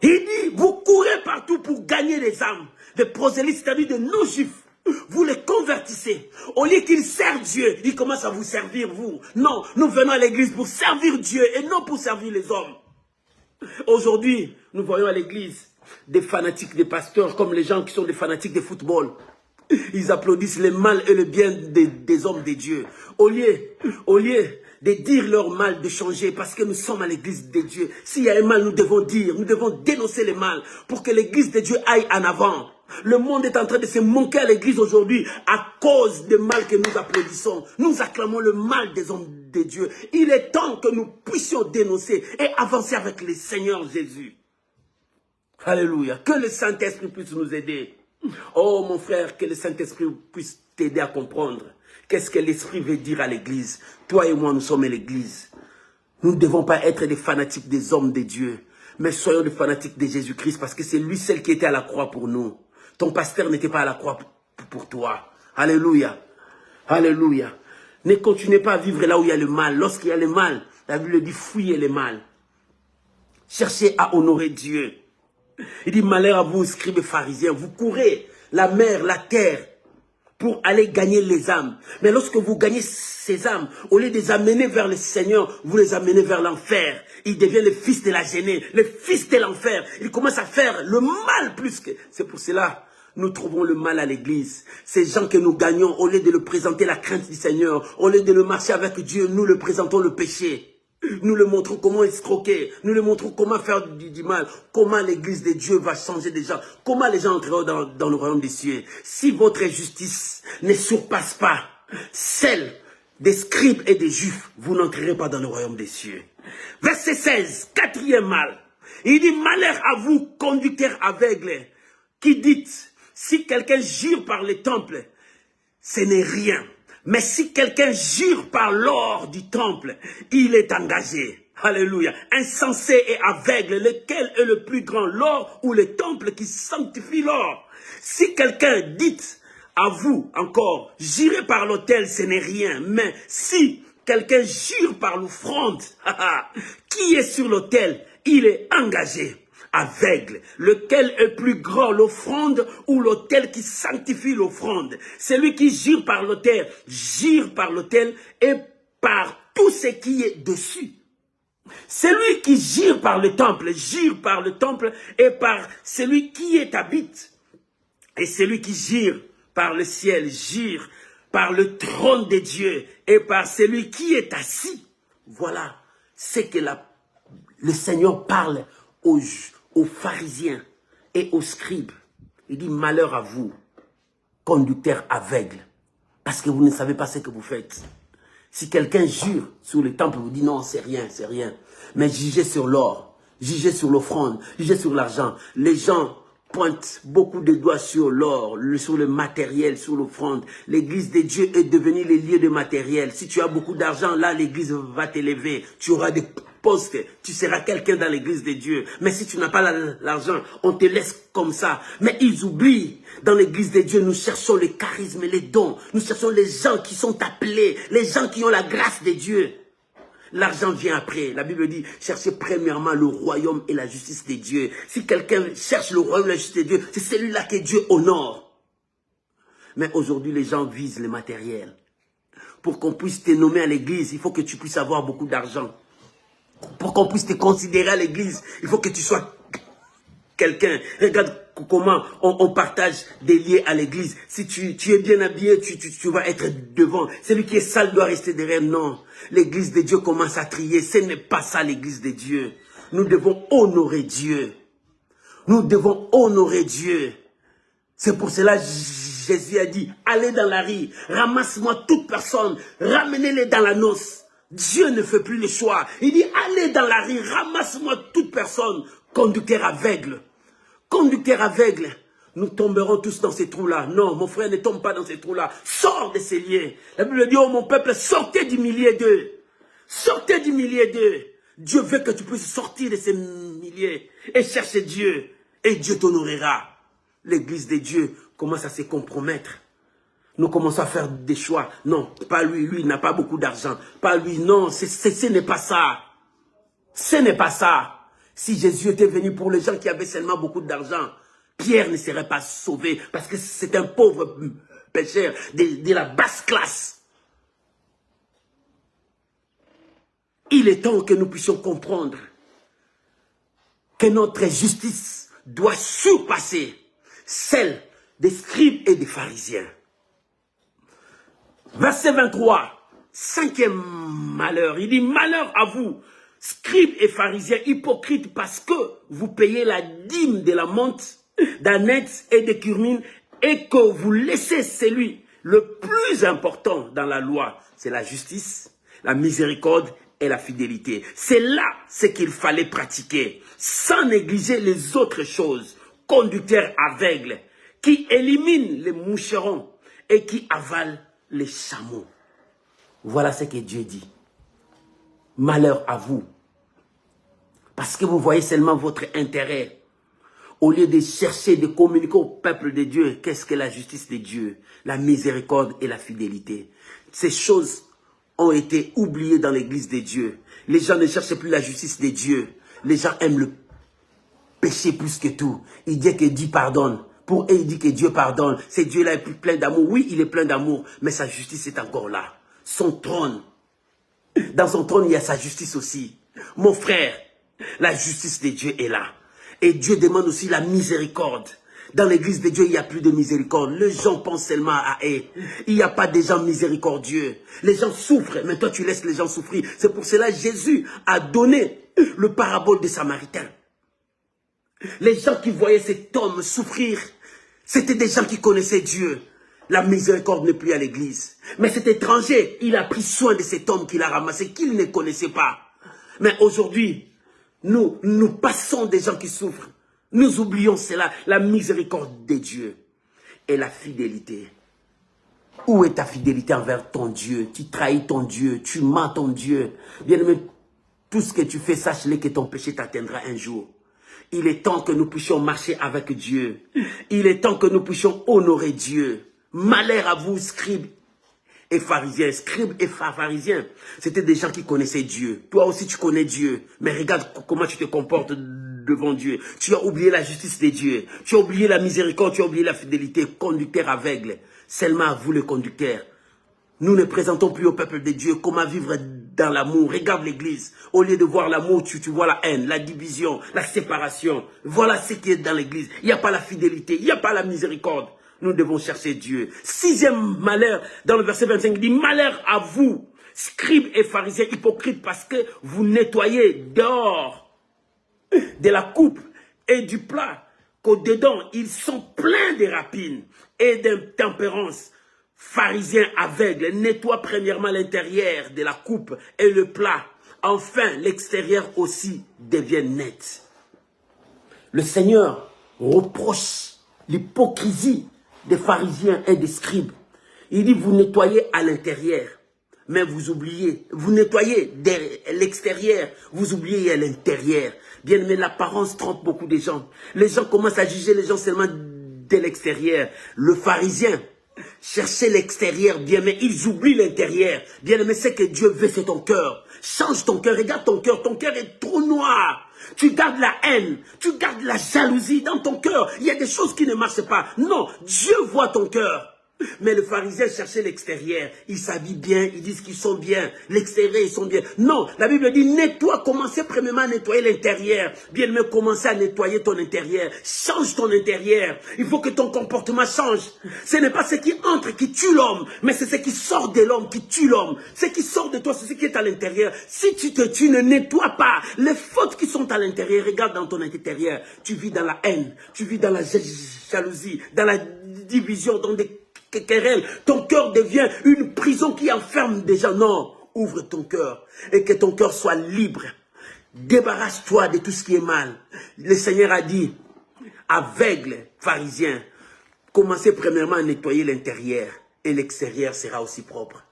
Il dit, vous courez partout pour gagner les âmes. Des prosélytes, c'est-à-dire des non-juifs. Vous les convertissez. Au lieu qu'ils servent Dieu, ils commencent à vous servir, vous. Non, nous venons à l'église pour servir Dieu et non pour servir les hommes. Aujourd'hui, nous voyons à l'église des fanatiques, des pasteurs, comme les gens qui sont des fanatiques de football. Ils applaudissent le mal et le bien des hommes de Dieu. Au lieu de dire leur mal, de changer, parce que nous sommes à l'église de Dieu. S'il y a un mal, nous devons dire, nous devons dénoncer le mal, pour que l'église de Dieu aille en avant. Le monde est en train de se manquer à l'église aujourd'hui à cause du mal que nous applaudissons. Nous acclamons le mal des hommes de Dieu. Il est temps que nous puissions dénoncer et avancer avec le Seigneur Jésus. Alléluia. Que le Saint-Esprit puisse nous aider. Oh mon frère, que le Saint-Esprit puisse t'aider à comprendre. Qu'est-ce que l'Esprit veut dire à l'église? Toi et moi, nous sommes l'église. Nous ne devons pas être des fanatiques des hommes de Dieu, mais soyons des fanatiques de Jésus-Christ, parce que c'est lui seul qui était à la croix pour nous. Ton pasteur n'était pas à la croix pour toi. Alléluia. Alléluia. Ne continuez pas à vivre là où il y a le mal. Lorsqu'il y a le mal, la Bible dit fuyez le mal. Cherchez à honorer Dieu. Il dit malheur à vous, scribes et pharisiens. Vous courez la mer, la terre, pour aller gagner les âmes. Mais lorsque vous gagnez ces âmes, au lieu de les amener vers le Seigneur, vous les amenez vers l'enfer. Ils deviennent les fils de la gênée, les fils de l'enfer. Ils commencent à faire le mal plus que... C'est pour cela nous trouvons le mal à l'église. Ces gens que nous gagnons, au lieu de le présenter la crainte du Seigneur, au lieu de le marcher avec Dieu, nous le présentons le péché. Nous le montrons comment escroquer. Nous le montrons comment faire du mal. Comment l'église de Dieu va changer des gens. Comment les gens entreront dans le royaume des cieux. Si votre justice ne surpasse pas celle des scribes et des juifs, vous n'entrerez pas dans le royaume des cieux. Verset 16, quatrième mal. Il dit, malheur à vous, conducteurs aveugles, qui dites, si quelqu'un jure par le temple, ce n'est rien. Mais si quelqu'un jure par l'or du temple, il est engagé. Alléluia. Insensé et aveugle, lequel est le plus grand, l'or ou le temple qui sanctifie l'or? Si quelqu'un dit à vous encore, j'irai par l'autel, ce n'est rien. Mais si quelqu'un jure par l'offrande, qui est sur l'autel, il est engagé. Aveugle, lequel est plus grand, l'offrande ou l'autel qui sanctifie l'offrande? Celui qui jure par l'autel et par tout ce qui est dessus. Celui qui jure par le temple et par celui qui y habite. Et celui qui jure par le ciel, jure par le trône de Dieu et par celui qui est assis. Voilà ce que le Seigneur parle aux pharisiens et aux scribes. Il dit, malheur à vous, conducteurs aveugles, parce que vous ne savez pas ce que vous faites. Si quelqu'un jure sur le temple, vous dit non, c'est rien, c'est rien. Mais jugez sur l'or, jugez sur l'offrande, jugez sur l'argent. Les gens pointent beaucoup de doigts sur l'or, sur le matériel, sur l'offrande. L'église de Dieu est devenue le lieu de matériel. Si tu as beaucoup d'argent, là, l'église va t'élever. Tu auras des postes, tu seras quelqu'un dans l'église de Dieu. Mais si tu n'as pas l'argent, on te laisse comme ça. Mais ils oublient. Dans l'église de Dieu, nous cherchons les charismes et les dons. Nous cherchons les gens qui sont appelés, les gens qui ont la grâce de Dieu. L'argent vient après. La Bible dit, cherchez premièrement le royaume et la justice de Dieu. Si quelqu'un cherche le royaume et la justice de Dieu, c'est celui-là que Dieu honore. Mais aujourd'hui, les gens visent le matériel. Pour qu'on puisse te nommer à l'église, il faut que tu puisses avoir beaucoup d'argent. Pour qu'on puisse te considérer à l'église, il faut que tu sois quelqu'un. Regarde comment on partage des liens à l'église. Si tu es bien habillé, tu vas être devant. Celui qui est sale doit rester derrière. Non. L'église de Dieu commence à trier. Ce n'est pas ça l'église de Dieu. Nous devons honorer Dieu. Nous devons honorer Dieu. C'est pour cela que Jésus a dit, allez dans la rue, ramasse-moi toute personne, ramenez-les dans la noce. Dieu ne fait plus le choix. Il dit, allez dans la rue, ramasse-moi toute personne. Conducteur aveugle. Conducteur aveugle. Nous tomberons tous dans ces trous-là. Non, mon frère, ne tombe pas dans ces trous-là. Sors de ces liens. La Bible dit, oh mon peuple, sortez du milieu d'eux. Sortez du milieu d'eux. Dieu veut que tu puisses sortir de ces milliers et chercher Dieu. Et Dieu t'honorera. L'église de Dieu commence à se compromettre. Nous commençons à faire des choix. Non, pas lui. Lui, il n'a pas beaucoup d'argent. Pas lui, non. Ce n'est pas ça. Ce n'est pas ça. Si Jésus était venu pour les gens qui avaient seulement beaucoup d'argent, Pierre ne serait pas sauvé. Parce que c'est un pauvre pécheur de la basse classe. Il est temps que nous puissions comprendre que notre justice doit surpasser celle des scribes et des pharisiens. Verset 23, cinquième malheur. Il dit, malheur à vous, scribes et pharisiens hypocrites, parce que vous payez la dîme de la menthe, d'aneth et de curmine, et que vous laissez celui le plus important dans la loi, c'est la justice, la miséricorde et la fidélité. C'est là ce qu'il fallait pratiquer, sans négliger les autres choses. Conducteurs aveugles, qui éliminent les moucherons et qui avalent les chameaux. Voilà ce que Dieu dit. Malheur à vous. Parce que vous voyez seulement votre intérêt. Au lieu de chercher, de communiquer au peuple de Dieu, qu'est-ce que la justice de Dieu, la miséricorde et la fidélité. Ces choses ont été oubliées dans l'église de Dieu. Les gens ne cherchent plus la justice de Dieu. Les gens aiment le péché plus que tout. Il dit que Dieu pardonne. Pour eux, il dit que Dieu pardonne. Ce Dieu-là est plein d'amour. Oui, il est plein d'amour, mais sa justice est encore là. Son trône. Dans son trône, il y a sa justice aussi. Mon frère, la justice de Dieu est là. Et Dieu demande aussi la miséricorde. Dans l'église de Dieu, il n'y a plus de miséricorde. Les gens pensent seulement à eux. Il n'y a pas de gens miséricordieux. Les gens souffrent, mais toi, tu laisses les gens souffrir. C'est pour cela que Jésus a donné le parabole des Samaritains. Les gens qui voyaient cet homme souffrir, c'était des gens qui connaissaient Dieu. La miséricorde n'est plus à l'église. Mais cet étranger, il a pris soin de cet homme qu'il a ramassé, qu'il ne connaissait pas. Mais aujourd'hui, nous passons des gens qui souffrent. Nous oublions cela, la miséricorde de Dieu et la fidélité. Où est ta fidélité envers ton Dieu? Tu trahis ton Dieu, tu mens ton Dieu. Bien aimé, Tout ce que tu fais, sache-le que ton péché t'atteindra un jour. Il est temps que nous puissions marcher avec Dieu. Il est temps que nous puissions honorer Dieu. Malheur à vous, scribes et pharisiens. Scribes et pharisiens, c'était des gens qui connaissaient Dieu. Toi aussi, tu connais Dieu. Mais regarde comment tu te comportes devant Dieu. Tu as oublié la justice de Dieu. Tu as oublié la miséricorde, tu as oublié la fidélité. Conducteur aveugle. Seulement à vous, le conducteur. Nous ne présentons plus au peuple de Dieu comment vivre dans l'amour. Regarde l'église. Au lieu de voir l'amour, tu vois la haine, la division, la séparation. Voilà ce qui est dans l'église. Il n'y a pas la fidélité, il n'y a pas la miséricorde. Nous devons chercher Dieu. 6e malheur, dans le verset 25, il dit, malheur à vous, scribes et pharisiens hypocrites, parce que vous nettoyez dehors de la coupe et du plat, qu'au-dedans, ils sont pleins de rapines et d'intempérance. Pharisiens aveugles, nettoie premièrement l'intérieur de la coupe et le plat. Enfin, l'extérieur aussi devient net. Le Seigneur reproche l'hypocrisie des pharisiens et des scribes. Il dit, vous nettoyez à l'intérieur, mais vous oubliez. Vous nettoyez l'extérieur, vous oubliez à l'intérieur. Bien aimé, l'apparence trompe beaucoup de gens. Les gens commencent à juger les gens seulement de l'extérieur. Le pharisien cherchez l'extérieur, bien, mais ils oublient l'intérieur. Bien, mais c'est que Dieu veut, c'est ton cœur. Change ton cœur, regarde ton cœur est trop noir. Tu gardes la haine, tu gardes la jalousie dans ton cœur. Il y a des choses qui ne marchent pas. Non, Dieu voit ton cœur. Mais le pharisien cherchait l'extérieur. Ils s'habillent bien, ils disent qu'ils sont bien. L'extérieur, ils sont bien. Non, la Bible dit, nettoie, commencez premièrement à nettoyer l'intérieur. Bien aimé, commencez à nettoyer ton intérieur. Change ton intérieur. Il faut que ton comportement change. Ce n'est pas ce qui entre qui tue l'homme, mais c'est ce qui sort de l'homme qui tue l'homme. Ce qui sort de toi, c'est ce qui est à l'intérieur. Si tu te tues, ne nettoie pas les fautes qui sont à l'intérieur. Regarde dans ton intérieur. Tu vis dans la haine, tu vis dans la jalousie, dans la division, dans des querelle. Ton cœur devient une prison qui enferme des gens. Non, ouvre ton cœur et que ton cœur soit libre. Débarrasse-toi de tout ce qui est mal. Le Seigneur a dit, aveugle, pharisien, commencez premièrement à nettoyer l'intérieur et l'extérieur sera aussi propre.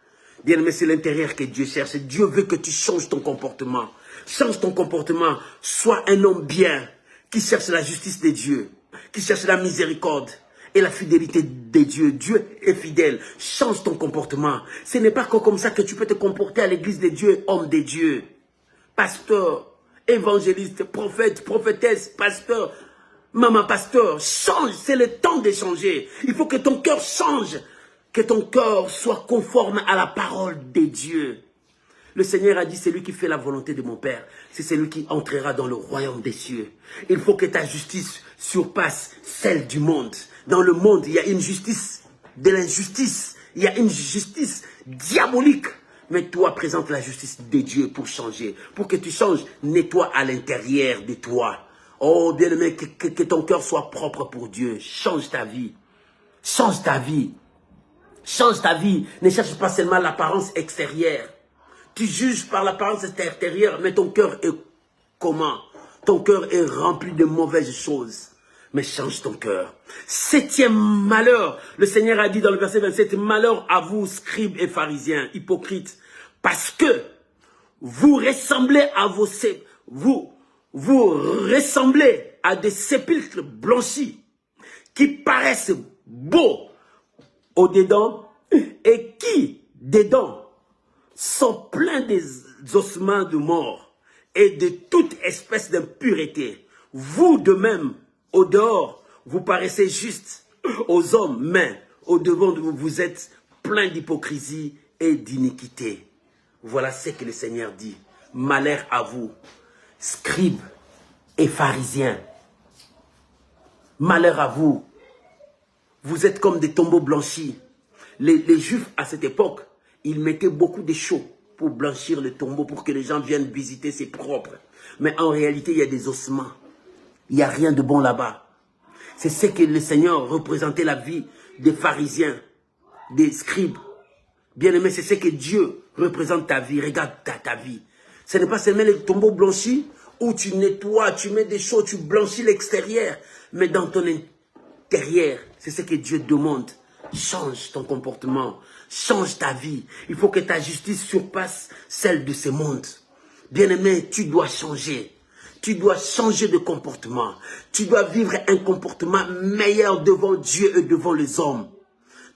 Bien aimé, c'est l'intérieur que Dieu cherche. Dieu veut que tu changes ton comportement. Change ton comportement. Sois un homme bien qui cherche la justice de Dieu, qui cherche la miséricorde et la fidélité de Dieu. Dieu est fidèle. Change ton comportement. Ce n'est pas comme ça que tu peux te comporter à l'église de Dieu, homme de Dieu. Pasteur, évangéliste, prophète, prophétesse, pasteur, maman pasteur. Change, c'est le temps de changer. Il faut que ton cœur change. Que ton cœur soit conforme à la parole de Dieu. Le Seigneur a dit, c'est lui qui fait la volonté de mon Père. C'est celui qui entrera dans le royaume des cieux. Il faut que ta justice surpasse celle du monde. Dans le monde, il y a une justice de l'injustice. Il y a une justice diabolique. Mais toi, présente la justice de Dieu pour changer. Pour que tu changes, nettoie à l'intérieur de toi. Oh, bien-aimé, que ton cœur soit propre pour Dieu. Change ta vie. Change ta vie. Change ta vie. Ne cherche pas seulement l'apparence extérieure. Tu juges par l'apparence extérieure, mais ton cœur est comment? Ton cœur est rempli de mauvaises choses. Mais change ton cœur. 7e malheur. Le Seigneur a dit dans le verset 27, malheur à vous, scribes et pharisiens, hypocrites, parce que vous ressemblez à vous ressemblez à des sépulcres blanchis qui paraissent beaux au-dedans et qui, dedans, sont pleins des ossements de mort et de toute espèce d'impureté. Vous de même, au dehors, vous paraissez juste aux hommes, mais au devant de vous, vous êtes plein d'hypocrisie et d'iniquité. Voilà ce que le Seigneur dit. Malheur à vous, scribes et pharisiens. Malheur à vous. Vous êtes comme des tombeaux blanchis. Les Juifs, à cette époque, ils mettaient beaucoup de chaux pour blanchir le tombeau, pour que les gens viennent visiter, c'est propre. Mais en réalité, il y a des ossements. Il n'y a rien de bon là-bas. C'est ce que le Seigneur représentait la vie des pharisiens, des scribes. Bien-aimé, c'est ce que Dieu représente ta vie. Regarde ta vie. Ce n'est pas seulement les tombeaux blanchis où tu nettoies, tu mets des chaux, tu blanchis l'extérieur. Mais dans ton intérieur, c'est ce que Dieu demande. Change ton comportement. Change ta vie. Il faut que ta justice surpasse celle de ce monde. Bien-aimé, tu dois changer. Tu dois changer de comportement. Tu dois vivre un comportement meilleur devant Dieu et devant les hommes.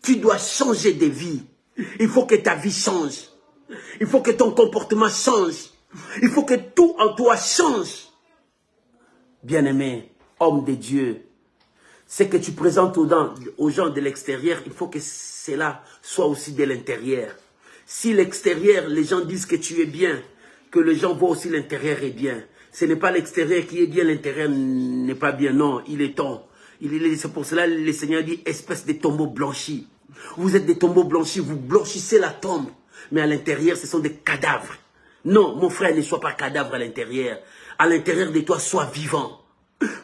Tu dois changer de vie. Il faut que ta vie change. Il faut que ton comportement change. Il faut que tout en toi change. Bien-aimé, homme de Dieu, ce que tu présentes aux gens de l'extérieur, il faut que cela soit aussi de l'intérieur. Si l'extérieur, les gens disent que tu es bien, que les gens voient aussi l'intérieur est bien. Ce n'est pas l'extérieur qui est bien, l'intérieur n'est pas bien. Non, il est temps. C'est pour cela que le Seigneur dit, espèce de tombeaux blanchis. Vous êtes des tombeaux blanchis, vous blanchissez la tombe. Mais à l'intérieur, ce sont des cadavres. Non, mon frère, ne sois pas cadavre à l'intérieur. À l'intérieur de toi, sois vivant.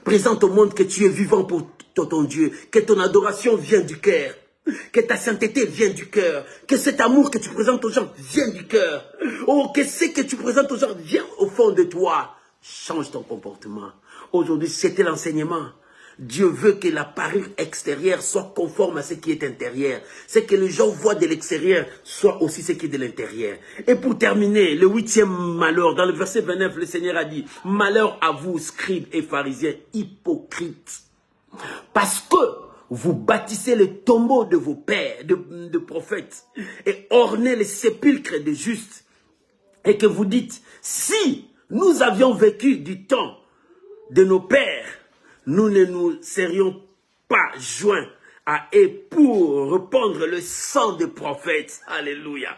Présente au monde que tu es vivant pour ton Dieu. Que ton adoration vienne du cœur. Que ta sainteté vienne du cœur. Que cet amour que tu présentes aux gens vienne du cœur. Oh, que ce que tu présentes aux gens vienne au fond de toi. Change ton comportement. Aujourd'hui, c'était l'enseignement. Dieu veut que la parure extérieure soit conforme à ce qui est intérieur. C'est que les gens voient de l'extérieur soit aussi ce qui est de l'intérieur. Et pour terminer, le 8e malheur, dans le verset 29, le Seigneur a dit, « Malheur à vous, scribes et pharisiens, hypocrites, parce que vous bâtissez les tombeaux de vos pères, de prophètes, et ornez les sépulcres des justes, et que vous dites, si nous avions vécu du temps de nos pères, nous ne nous serions pas joints à eux pour répandre le sang des prophètes. Alléluia.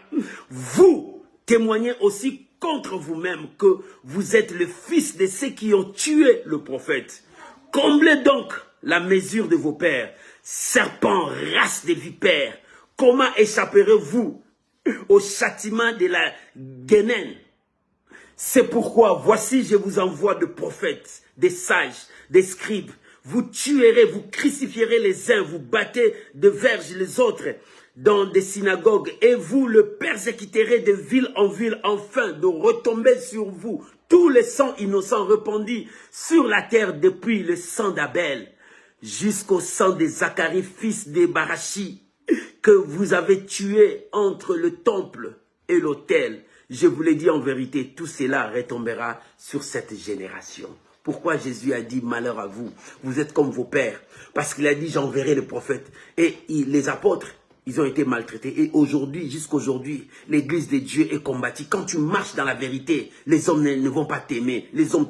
Vous témoignez aussi contre vous-même que vous êtes le fils de ceux qui ont tué le prophète. Comblez donc la mesure de vos pères, serpents, race de vipères. Comment échapperez-vous au châtiment de la guénenne? C'est pourquoi, voici, je vous envoie de prophètes, des sages, des scribes. Vous tuerez, vous crucifierez les uns, vous battez de verges les autres dans des synagogues, et vous le persécuterez de ville en ville, afin de retomber sur vous tous les sangs innocents répandus sur la terre, depuis le sang d'Abel jusqu'au sang de Zacharie, fils de Barachi, que vous avez tué entre le temple et l'autel. Je vous l'ai dit en vérité, tout cela retombera sur cette génération. Pourquoi Jésus a dit malheur à vous? Vous êtes comme vos pères. Parce qu'il a dit j'enverrai les prophètes. Et les apôtres, ils ont été maltraités. Et aujourd'hui, jusqu'aujourd'hui, l'église de Dieu est combattue. Quand tu marches dans la vérité, les hommes ne vont pas t'aimer. Les hommes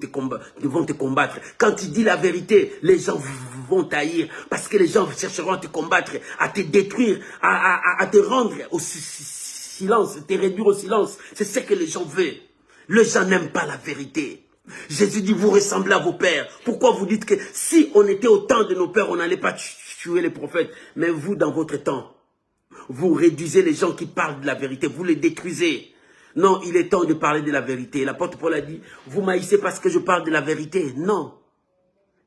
vont te combattre. Quand tu dis la vérité, les gens vont t'haïr. Parce que les gens chercheront à te combattre, à te détruire, à te rendre au silence, te réduire au silence. C'est ce que les gens veulent. Les gens n'aiment pas la vérité. Jésus dit, vous ressemblez à vos pères. Pourquoi vous dites que si on était au temps de nos pères, on n'allait pas tuer les prophètes? Mais vous, dans votre temps, vous réduisez les gens qui parlent de la vérité. Vous les détruisez. Non, il est temps de parler de la vérité. L'apôtre Paul a dit, vous m'haïssez parce que je parle de la vérité. Non.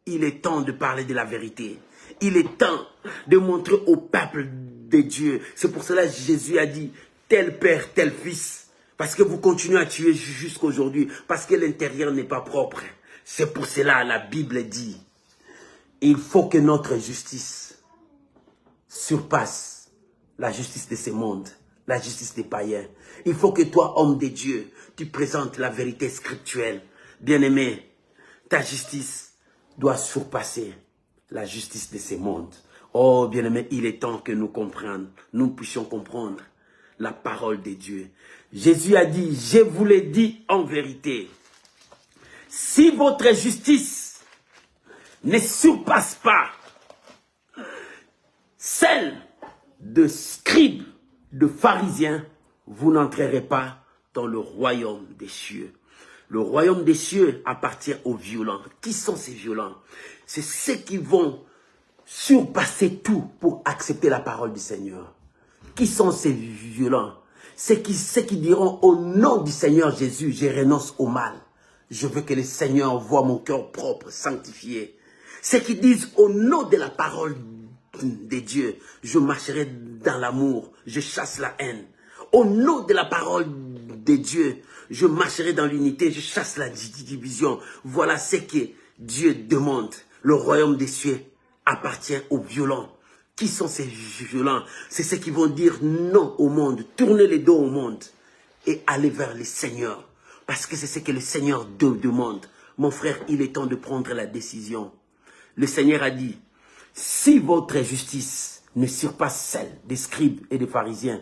Il est temps de parler de la vérité. Il est temps de montrer au peuple de Dieu. C'est pour cela que Jésus a dit, tel père, tel fils. Parce que vous continuez à tuer jusqu'à aujourd'hui. Parce que l'intérieur n'est pas propre. C'est pour cela la Bible dit, il faut que notre justice surpasse la justice de ce monde, la justice des païens. Il faut que toi, homme de Dieu, tu présentes la vérité scripturelle. Bien-aimé, ta justice doit surpasser la justice de ce monde. Oh, bien-aimé, il est temps que nous puissions comprendre la parole de Dieu. Jésus a dit, je vous l'ai dit en vérité, si votre justice ne surpasse pas celle de scribes, de pharisiens, vous n'entrerez pas dans le royaume des cieux. Le royaume des cieux appartient aux violents. Qui sont ces violents? C'est ceux qui vont surpasser tout pour accepter la parole du Seigneur. Qui sont ces violents? Ceux qui diront au nom du Seigneur Jésus, je renonce au mal. Je veux que le Seigneur voie mon cœur propre, sanctifié. Ceux qui disent au nom de la parole de Dieu, je marcherai dans l'amour, je chasse la haine. Au nom de la parole de Dieu, je marcherai dans l'unité, je chasse la division. Voilà ce que Dieu demande. Le royaume des cieux appartient aux violents. Qui sont ces violents? C'est ceux qui vont dire non au monde, tourner les dos au monde et aller vers le Seigneur. Parce que c'est ce que le Seigneur te demande. Mon frère, il est temps de prendre la décision. Le Seigneur a dit, si votre justice ne surpasse celle des scribes et des pharisiens,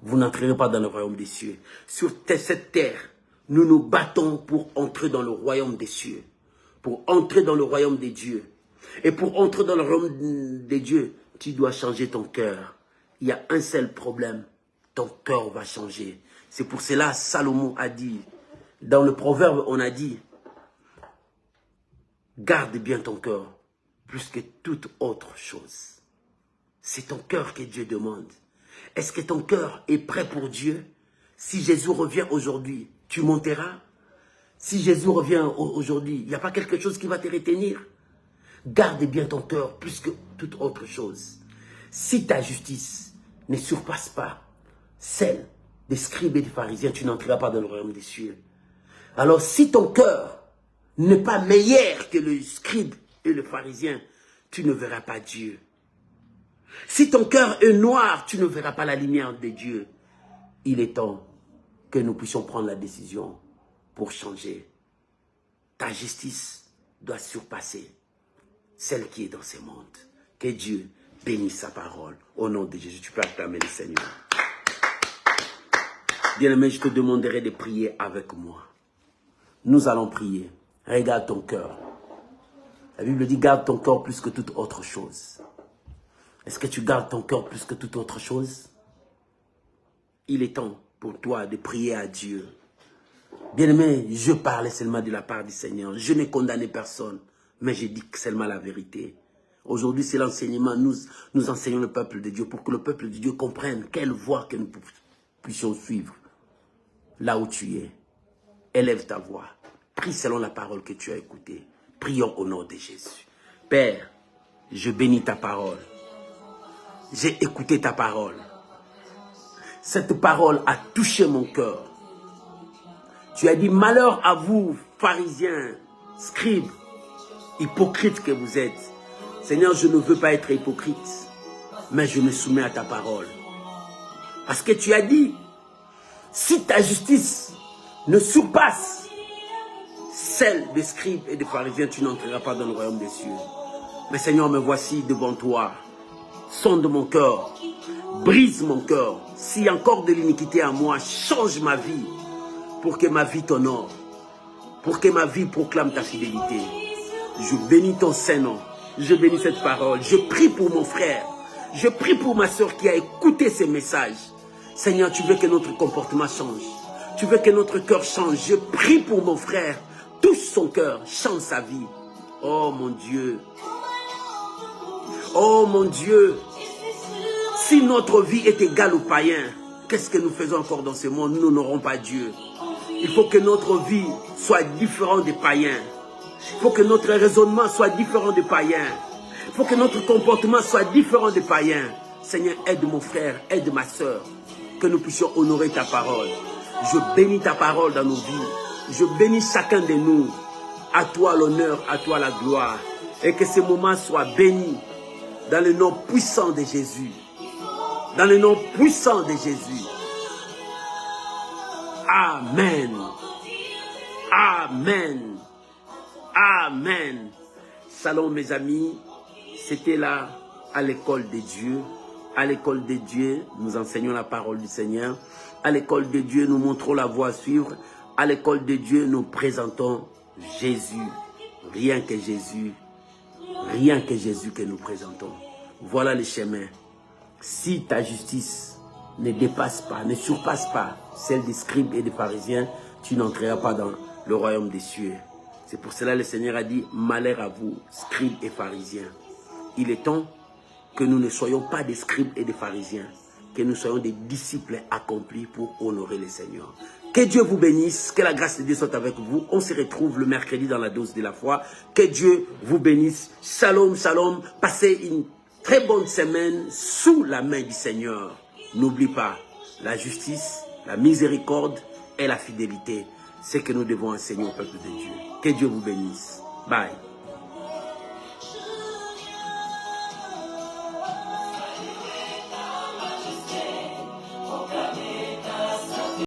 vous n'entrerez pas dans le royaume des cieux. Sur cette terre, nous nous battons pour entrer dans le royaume des cieux. Pour entrer dans le royaume des dieux. Et pour entrer dans le royaume des dieux, tu dois changer ton cœur. Il y a un seul problème. Ton cœur va changer. C'est pour cela Salomon a dit, dans le proverbe, on a dit, garde bien ton cœur plus que toute autre chose. C'est ton cœur que Dieu demande. Est-ce que ton cœur est prêt pour Dieu? Si Jésus revient aujourd'hui, tu monteras? Si Jésus revient aujourd'hui, il n'y a pas quelque chose qui va te retenir? Garde bien ton cœur plus que toute autre chose. Si ta justice ne surpasse pas celle des scribes et des pharisiens, tu n'entreras pas dans le royaume des cieux. Alors si ton cœur n'est pas meilleur que le scribe et le pharisien, tu ne verras pas Dieu. Si ton cœur est noir, tu ne verras pas la lumière de Dieu. Il est temps que nous puissions prendre la décision pour changer. Ta justice doit surpasser celle qui est dans ce monde. Que Dieu bénisse sa parole. Au nom de Jésus, tu peux acclamer le Seigneur. Bien-aimé, je te demanderai de prier avec moi. Nous allons prier. Regarde ton cœur. La Bible dit, garde ton cœur plus que toute autre chose. Est-ce que tu gardes ton cœur plus que toute autre chose? Il est temps pour toi de prier à Dieu. Bien-aimé, je parlais seulement de la part du Seigneur. Je n'ai condamné personne, mais je dis seulement la vérité. Aujourd'hui, c'est l'enseignement. Nous enseignons le peuple de Dieu pour que le peuple de Dieu comprenne quelle voie que nous puissions suivre. Là où tu es, élève ta voix. Prie selon la parole que tu as écoutée. Prions au nom de Jésus. Père, je bénis ta parole. J'ai écouté ta parole. Cette parole a touché mon cœur. Tu as dit, malheur à vous, pharisiens, scribes, hypocrites que vous êtes. Seigneur, je ne veux pas être hypocrite, mais je me soumets à ta parole. Parce que tu as dit, si ta justice ne surpasse celle des scribes et des pharisiens, tu n'entreras pas dans le royaume des cieux. Mais Seigneur, me voici devant toi. Sonde mon cœur, brise mon cœur. S'il y a encore de l'iniquité à moi, change ma vie pour que ma vie t'honore, pour que ma vie proclame ta fidélité. Je bénis ton Saint-Nom, je bénis cette parole. Je prie pour mon frère, je prie pour ma soeur qui a écouté ces messages. Seigneur, tu veux que notre comportement change, tu veux que notre cœur change. Je prie pour mon frère, touche son cœur, change sa vie. Oh mon Dieu, oh mon Dieu, si notre vie est égale aux païens, qu'est-ce que nous faisons encore dans ce monde? Nous n'aurons pas Dieu. Il faut que notre vie soit différente des païens. Il faut que notre raisonnement soit différent des païens. Il faut que notre comportement soit différent des païens. Seigneur, aide mon frère, aide ma soeur, que nous puissions honorer ta parole. Je bénis ta parole dans nos vies. Je bénis chacun de nous. À toi l'honneur, à toi la gloire. Et que ce moment soit béni dans le nom puissant de Jésus. Dans le nom puissant de Jésus. Amen. Amen. Amen. Shalom mes amis. C'était là à l'école de Dieu. À l'école de Dieu, nous enseignons la parole du Seigneur. À l'école de Dieu, nous montrons la voie à suivre. À l'école de Dieu, nous présentons Jésus. Rien que Jésus. Rien que Jésus que nous présentons. Voilà le chemin. Si ta justice ne dépasse pas, ne surpasse pas celle des scribes et des pharisiens, tu n'entreras pas dans le royaume des cieux. C'est pour cela que le Seigneur a dit, malheur à vous, scribes et pharisiens. Il est temps que nous ne soyons pas des scribes et des pharisiens, que nous soyons des disciples accomplis pour honorer le Seigneur. Que Dieu vous bénisse, que la grâce de Dieu soit avec vous. On se retrouve le mercredi dans la dose de la foi. Que Dieu vous bénisse. Shalom, shalom. Passez une très bonne semaine sous la main du Seigneur. N'oublie pas, la justice, la miséricorde et la fidélité, c'est que nous devons enseigner au peuple de Dieu. Que Dieu vous bénisse. Bye.